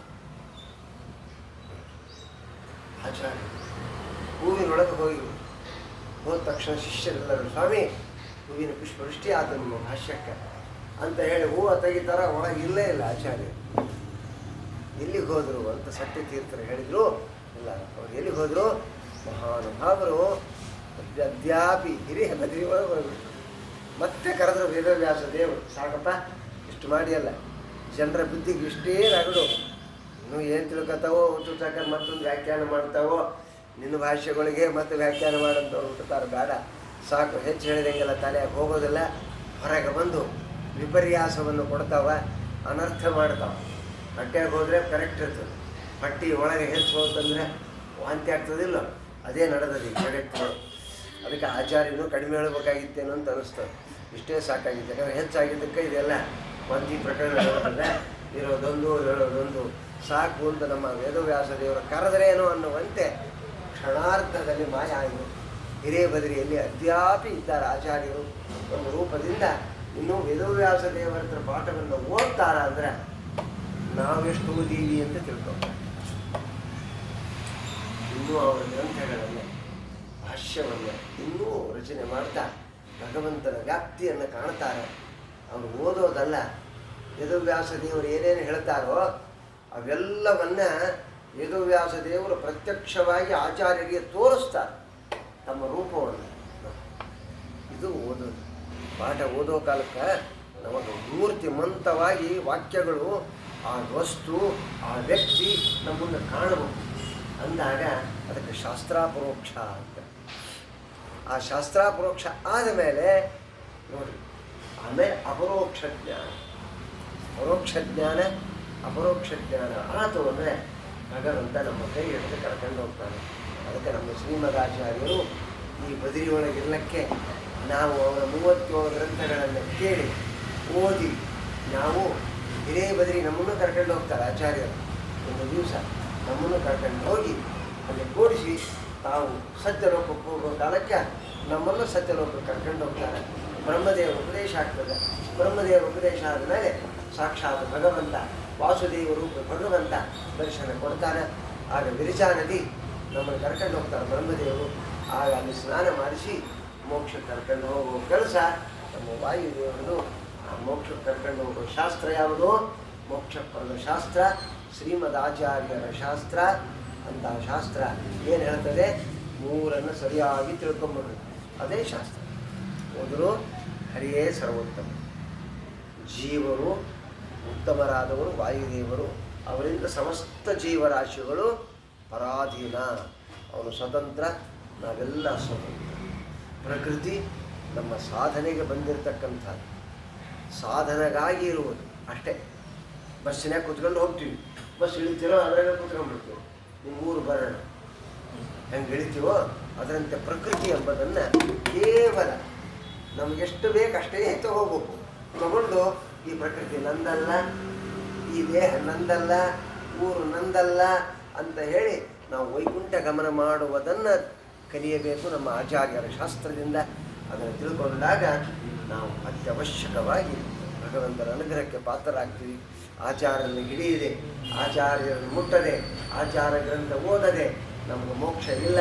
ಆಚಾರ್ಯ ಹೂವಿನೊಳಗೆ ಹೋದ ತಕ್ಷಣ ಶಿಷ್ಯರೆಲ್ಲರೂ, ಸ್ವಾಮಿ ಹೂವಿನ ಪುಷ್ಪವೃಷ್ಟಿ ಆತ ನಿಮ್ಮ ಭಾಷ್ಯಕ್ಕೆ ಅಂತ ಹೇಳಿ ಹೂವು ತೆಗಿತಾರ, ಒಳಗೆ ಇಲ್ಲೇ ಇಲ್ಲ ಆಚಾರ್ಯ. ಎಲ್ಲಿಗೆ ಹೋದರು ಅಂತ ಸತ್ಯತೀರ್ಥರು ಹೇಳಿದರು. ಇಲ್ಲ, ಅವ್ರು ಎಲ್ಲಿಗೆ ಹೋದರು? ಮಹಾನುಭಾವರು ಅದ್ಯಾಪಿ ಹಿರಿಯ ಬದಿರಿ ಒಳಗೆ ಹೋಗ್ಬಿಟ್ಟು ಮತ್ತೆ ಕರೆದ್ರು ವೇದವ್ಯಾಸ ದೇವರು. ಸಾಕಪ್ಪ, ಇಷ್ಟು ಮಾಡಿ ಅಲ್ಲ, ಜನರ ಬುದ್ಧಿಗೆ ಇಷ್ಟೇ ರಗಡು. ಇನ್ನೂ ಏನು ತಿಳ್ಕೊತಾವೋ ಹುಟ್ಟುತ್ತಾಕ ಮತ್ತೊಂದು ವ್ಯಾಖ್ಯಾನ ಮಾಡ್ತಾವೋ, ನಿನ್ನ ಭಾಷೆಗಳಿಗೆ ಮತ್ತೆ ವ್ಯಾಖ್ಯಾನ ಮಾಡಂತವ್ರು ಹುಟ್ಟುತ್ತಾರೆ. ಬೇಡ, ಸಾಕು. ಹೆಚ್ಚು ಹೇಳಿದಂಗೆಲ್ಲ ತಲೆಯಾಗಿ ಹೋಗೋದಿಲ್ಲ. ಹೊರಗೆ ಬಂದು ವಿಪರ್ಯಾಸವನ್ನು ಕೊಡ್ತಾವ, ಅನರ್ಥ ಮಾಡ್ತಾವೆ. ಹೊಟ್ಟೆಗೆ ಹೋದರೆ ಕರೆಕ್ಟ್ ಇರ್ತದೆ, ಪಟ್ಟಿ ಒಳಗೆ ಹೆಚ್ಚು ಹೋತಂದರೆ ವಾಂತಿ ಆಗ್ತದಿಲ್ಲ. ಅದೇ ನಡೆದದು ಈ ಜಗತ್ತುಗಳು. ಅದಕ್ಕೆ ಆಚಾರ್ಯನು ಕಡಿಮೆ ಹೇಳಬೇಕಾಗಿತ್ತೇನೋ ಅಂತ ಅನಿಸ್ತದೆ. ಇಷ್ಟೇ ಸಾಕಾಗಿತ್ತು. ಯಾಕಂದರೆ ಹೆಚ್ಚಾಗಿದ್ದಕ್ಕೆ ಇದೆಲ್ಲ ವಾಂತಿ ಪ್ರಕರಣ ಇರೋದೊಂದು ಹೇಳೋದೊಂದು ಸಾಕು ಅಂತ ನಮ್ಮ ವೇದವ್ಯಾಸ ದೇವರ ಕರೆದರೇನೋ ಅನ್ನುವಂತೆ ಕ್ಷಣಾರ್ಧದಲ್ಲಿ ಮಾಯ ಆಯಿತು. ಹಿರೇಬದರಿಯಲ್ಲಿ ಅದ್ಯಾಪಿ ಇದ್ದಾರೆ ಆಚಾರ್ಯರು. ಒಂದು ರೂಪದಿಂದ ಇನ್ನೂ ವೇದವ್ಯಾಸ ದೇವರ ಹತ್ರ ಪಾಠವನ್ನು ಓದ್ತಾರ ಅಂದರೆ ನಾವೆಷ್ಟು ಓದೀವಿ ಅಂತ ತಿಳ್ಕೊತಾರೆ. ಇನ್ನೂ ಅವರ ಗ್ರಂಥಗಳನ್ನೇ ಭಾಷ್ಯವನ್ನು ಇನ್ನೂ ರಚನೆ ಮಾಡ್ತಾ ಭಗವಂತನ ವ್ಯಾಪ್ತಿಯನ್ನು ಕಾಣ್ತಾರೆ. ಅವರು ಓದೋದಲ್ಲ, ವೇದವ್ಯಾಸ ದೇವರು ಏನೇನು ಹೇಳ್ತಾರೋ ಅವೆಲ್ಲವನ್ನ ವೇದವ್ಯಾಸ ದೇವರು ಪ್ರತ್ಯಕ್ಷವಾಗಿ ಆಚಾರ್ಯರಿಗೆ ತೋರಿಸ್ತಾರೆ ತಮ್ಮ ರೂಪವನ್ನು. ಇದು ಓದೋದು. ಪಾಠ ಓದೋ ಕಾಲಕ್ಕೆ ನಮಗೆ ಮೂರ್ತಿಮಂತವಾಗಿ ವಾಕ್ಯಗಳು, ಆ ವಸ್ತು, ಆ ವ್ಯಕ್ತಿ ನಮ್ಮನ್ನು ಕಾಣಬಹುದು. ಅಂದಾಗ ಅದಕ್ಕೆ ಶಾಸ್ತ್ರಾಪರೋಕ್ಷ ಅಂತ. ಆ ಶಾಸ್ತ್ರಾಪರೋಕ್ಷ ಆದ ಮೇಲೆ ನೋಡಿ, ಆಮೇಲೆ ಅಪರೋಕ್ಷ ಜ್ಞಾನ. ಪರೋಕ್ಷ ಜ್ಞಾನ, ಅಪರೋಕ್ಷ ಜ್ಞಾನ ಆತು ಅಂದರೆ ಭಗವಂತ ನಮ್ಮ ಕೈ ಹಿಡಿದು ಕರ್ಕೊಂಡು ಹೋಗ್ತಾನೆ. ಅದಕ್ಕೆ ನಮ್ಮ ಶ್ರೀಮದಾಚಾರ್ಯರು ಈ ಬದಿರಿಯೊಳಗಿರಲಿಕ್ಕೆ ನಾವು ಅವರ 37 ಗ್ರಂಥಗಳನ್ನು ಕೇಳಿ ಓದಿ ನಾವು ಹಿರೇ ಬದಿರಿ ನಮ್ಮನ್ನು ಕರ್ಕೊಂಡು ಹೋಗ್ತಾರೆ ಆಚಾರ್ಯರು. ಒಂದು ದಿವಸ ನಮ್ಮನ್ನು ಕರ್ಕೊಂಡು ಹೋಗಿ ಅಲ್ಲಿ ಕೂಡಿಸಿ ತಾವು ಸತ್ಯಲೋಕಕ್ಕೆ ಹೋಗೋ ಕಾಲಕ್ಕೆ ನಮ್ಮನ್ನು ಸತ್ಯಲೋಕಕ್ಕೆ ಕರ್ಕೊಂಡು ಹೋಗ್ತಾರೆ. ಬ್ರಹ್ಮದೇವರ ಉಪದೇಶ ಆಗ್ತದೆ. ಬ್ರಹ್ಮದೇವರ ಉಪದೇಶ ಆದಮೇಲೆ ಸಾಕ್ಷಾತ್ ಭಗವಂತ ವಾಸುದೇವ ರೂಪ ಭಗವಂತ ದರ್ಶನ ಕೊಡ್ತಾನೆ. ಆಗ ವಿರಜಾ ನದಿ ನಮ್ಮನ್ನು ಕರ್ಕೊಂಡು ಹೋಗ್ತಾರೆ ಬ್ರಹ್ಮದೇವರು. ಆಗ ಅಲ್ಲಿ ಸ್ನಾನ ಮಾಡಿಸಿ ಮೋಕ್ಷಕ್ಕೆ ಕರ್ಕೊಂಡು ಹೋಗೋ ಕೆಲಸ ನಮ್ಮ ವಾಯುದೇವರು. ಆ ಮೋಕ್ಷಕ್ಕೆ ಕರ್ಕೊಂಡು ಹೋಗೋ ಶಾಸ್ತ್ರ ಯಾವುದು? ಮೋಕ್ಷಪ್ರದ ಶಾಸ್ತ್ರ, ಶ್ರೀಮದಾಚಾರ್ಯರ ಶಾಸ್ತ್ರ. ಅಂತಹ ಶಾಸ್ತ್ರ ಏನು ಹೇಳ್ತದೆ? ಮೂರನ್ನು ಸರಿಯಾಗಿ ತಿಳ್ಕೊಂಬಿಡ್ರಿ, ಅದೇ ಶಾಸ್ತ್ರ. ಹೋದರೂ ಹರಿಯೇ ಸರ್ವೋತ್ತಮ. ಜೀವರು ಉತ್ತಮರಾದವರು ವಾಯುದೇವರು, ಅವರಿಂದ ಸಮಸ್ತ ಜೀವರಾಶಿಗಳು ಪರಾಧೀನ. ಅವನು ಸ್ವತಂತ್ರ, ನಾವೆಲ್ಲ ಸ್ವತಂತ್ರ. ಪ್ರಕೃತಿ ನಮ್ಮ ಸಾಧನೆಗೆ ಬಂದಿರತಕ್ಕಂಥದ್ದು, ಸಾಧನೆಗಾಗಿ ಇರುವುದು ಅಷ್ಟೇ. ಬಸ್ಸಿನಾಗ ಕೂತ್ಕೊಂಡು ಹೋಗ್ತೀವಿ, ಬಸ್ ಇಳಿತೀರೋ ಅದ್ರಾಗ ಕೂತ್ಕೊಂಡ್ಬಿಡ್ತೀವಿ. ನಿಮ್ಮ ಊರು ಬರೋಣ ಹೆಂಗೆ ಇಳಿತೀವೋ ಅದರಂತೆ ಪ್ರಕೃತಿ ಎಂಬುದನ್ನು ಕೇವಲ ನಮಗೆಷ್ಟು ಬೇಕು ಅಷ್ಟೇ ತಗೋಬೇಕು. ತಗೊಂಡು ಈ ಪ್ರಕೃತಿ ನಂದಲ್ಲ, ಈ ದೇಹ ನಂದಲ್ಲ, ಊರು ನಂದಲ್ಲ ಅಂತ ಹೇಳಿ ನಾವು ವೈಕುಂಠ ಗಮನ ಮಾಡುವುದನ್ನು ಕಲಿಯಬೇಕು. ನಮ್ಮ ಆಚಾರ್ಯರ ಶಾಸ್ತ್ರದಿಂದ ಅದನ್ನು ತಿಳ್ಕೊಂಡಾಗ ನಾವು ಅತ್ಯವಶ್ಯಕವಾಗಿ ಭಗವಂತನ ಅನುಗ್ರಹಕ್ಕೆ ಪಾತ್ರರಾಗ್ತೀವಿ. ಆಚಾರ್ಯರನ್ನು ಹಿಡಿಯದೆ, ಆಚಾರ್ಯರನ್ನು ಮುಟ್ಟದೆ, ಆಚಾರ ಗ್ರಂಥ ಓದದೆ ನಮಗೆ ಮೋಕ್ಷ ಇಲ್ಲ.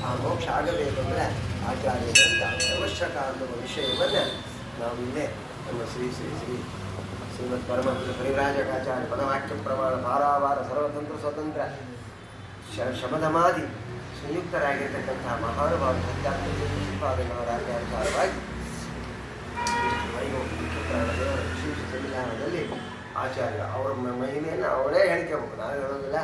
ಆ ಮೋಕ್ಷ ಆಗಬೇಕಂದ್ರೆ ಆಚಾರ್ಯ ಗ್ರಂಥ ಅವಶ್ಯಕ ಅನ್ನುವ ವಿಷಯವನ್ನು ನಾವು ಇಲ್ಲೇ ನಮ್ಮ ಶ್ರೀಮದ್ ಪರಮಹಂಸ ಪರಿವ್ರಾಜಕಾಚಾರ್ಯ ಪದವಾಕ್ಯ ಪ್ರಮಾಣ ಪಾರಾವಾರ ಸರ್ವತಂತ್ರ ಸ್ವತಂತ್ರ ಶಮದಮಾದಿ ಸಂಯುಕ್ತರಾಗಿರ್ತಕ್ಕಂತಹ ಮಹಾನುಭಾವ ಶ್ರೀಪಾದನವರ ಅನುಸಾರವಾಗಿ ವಿಶೇಷ ಸಂವಿಧಾನದಲ್ಲಿ ಆಚಾರ್ಯ ಅವರ ಮಹಿಮೆಯನ್ನು ಅವರೇ ಹೇಳ್ಕೋಬೇಕು, ನಾವು ಹೇಳೋದಿಲ್ಲ.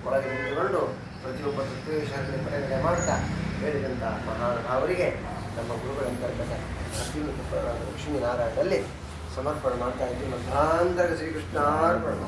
ಒಳಗೆ ನಿಂತುಕೊಂಡು ಪ್ರತಿಯೊಬ್ಬ ತತ್ವೇಶ್ವರನ್ನು ಪ್ರಕಟಣೆ ಮಾಡ್ತಾ ಹೇಳಿದಂಥ ಮಹಾನುಭಾವರಿಗೆ ನಮ್ಮ ಗುರುಗಳಂತರ್ಗತ ಲಕ್ಷ್ಮೀನಾರಾಯಣದಲ್ಲಿ ಸಮರ್ಪಣೆ ಮಾಡ್ತಾ ಇದ್ದೀವಿ. ಮಧ್ಯಾಂತರ ಶ್ರೀಕೃಷ್ಣಾರ್ಪಣ.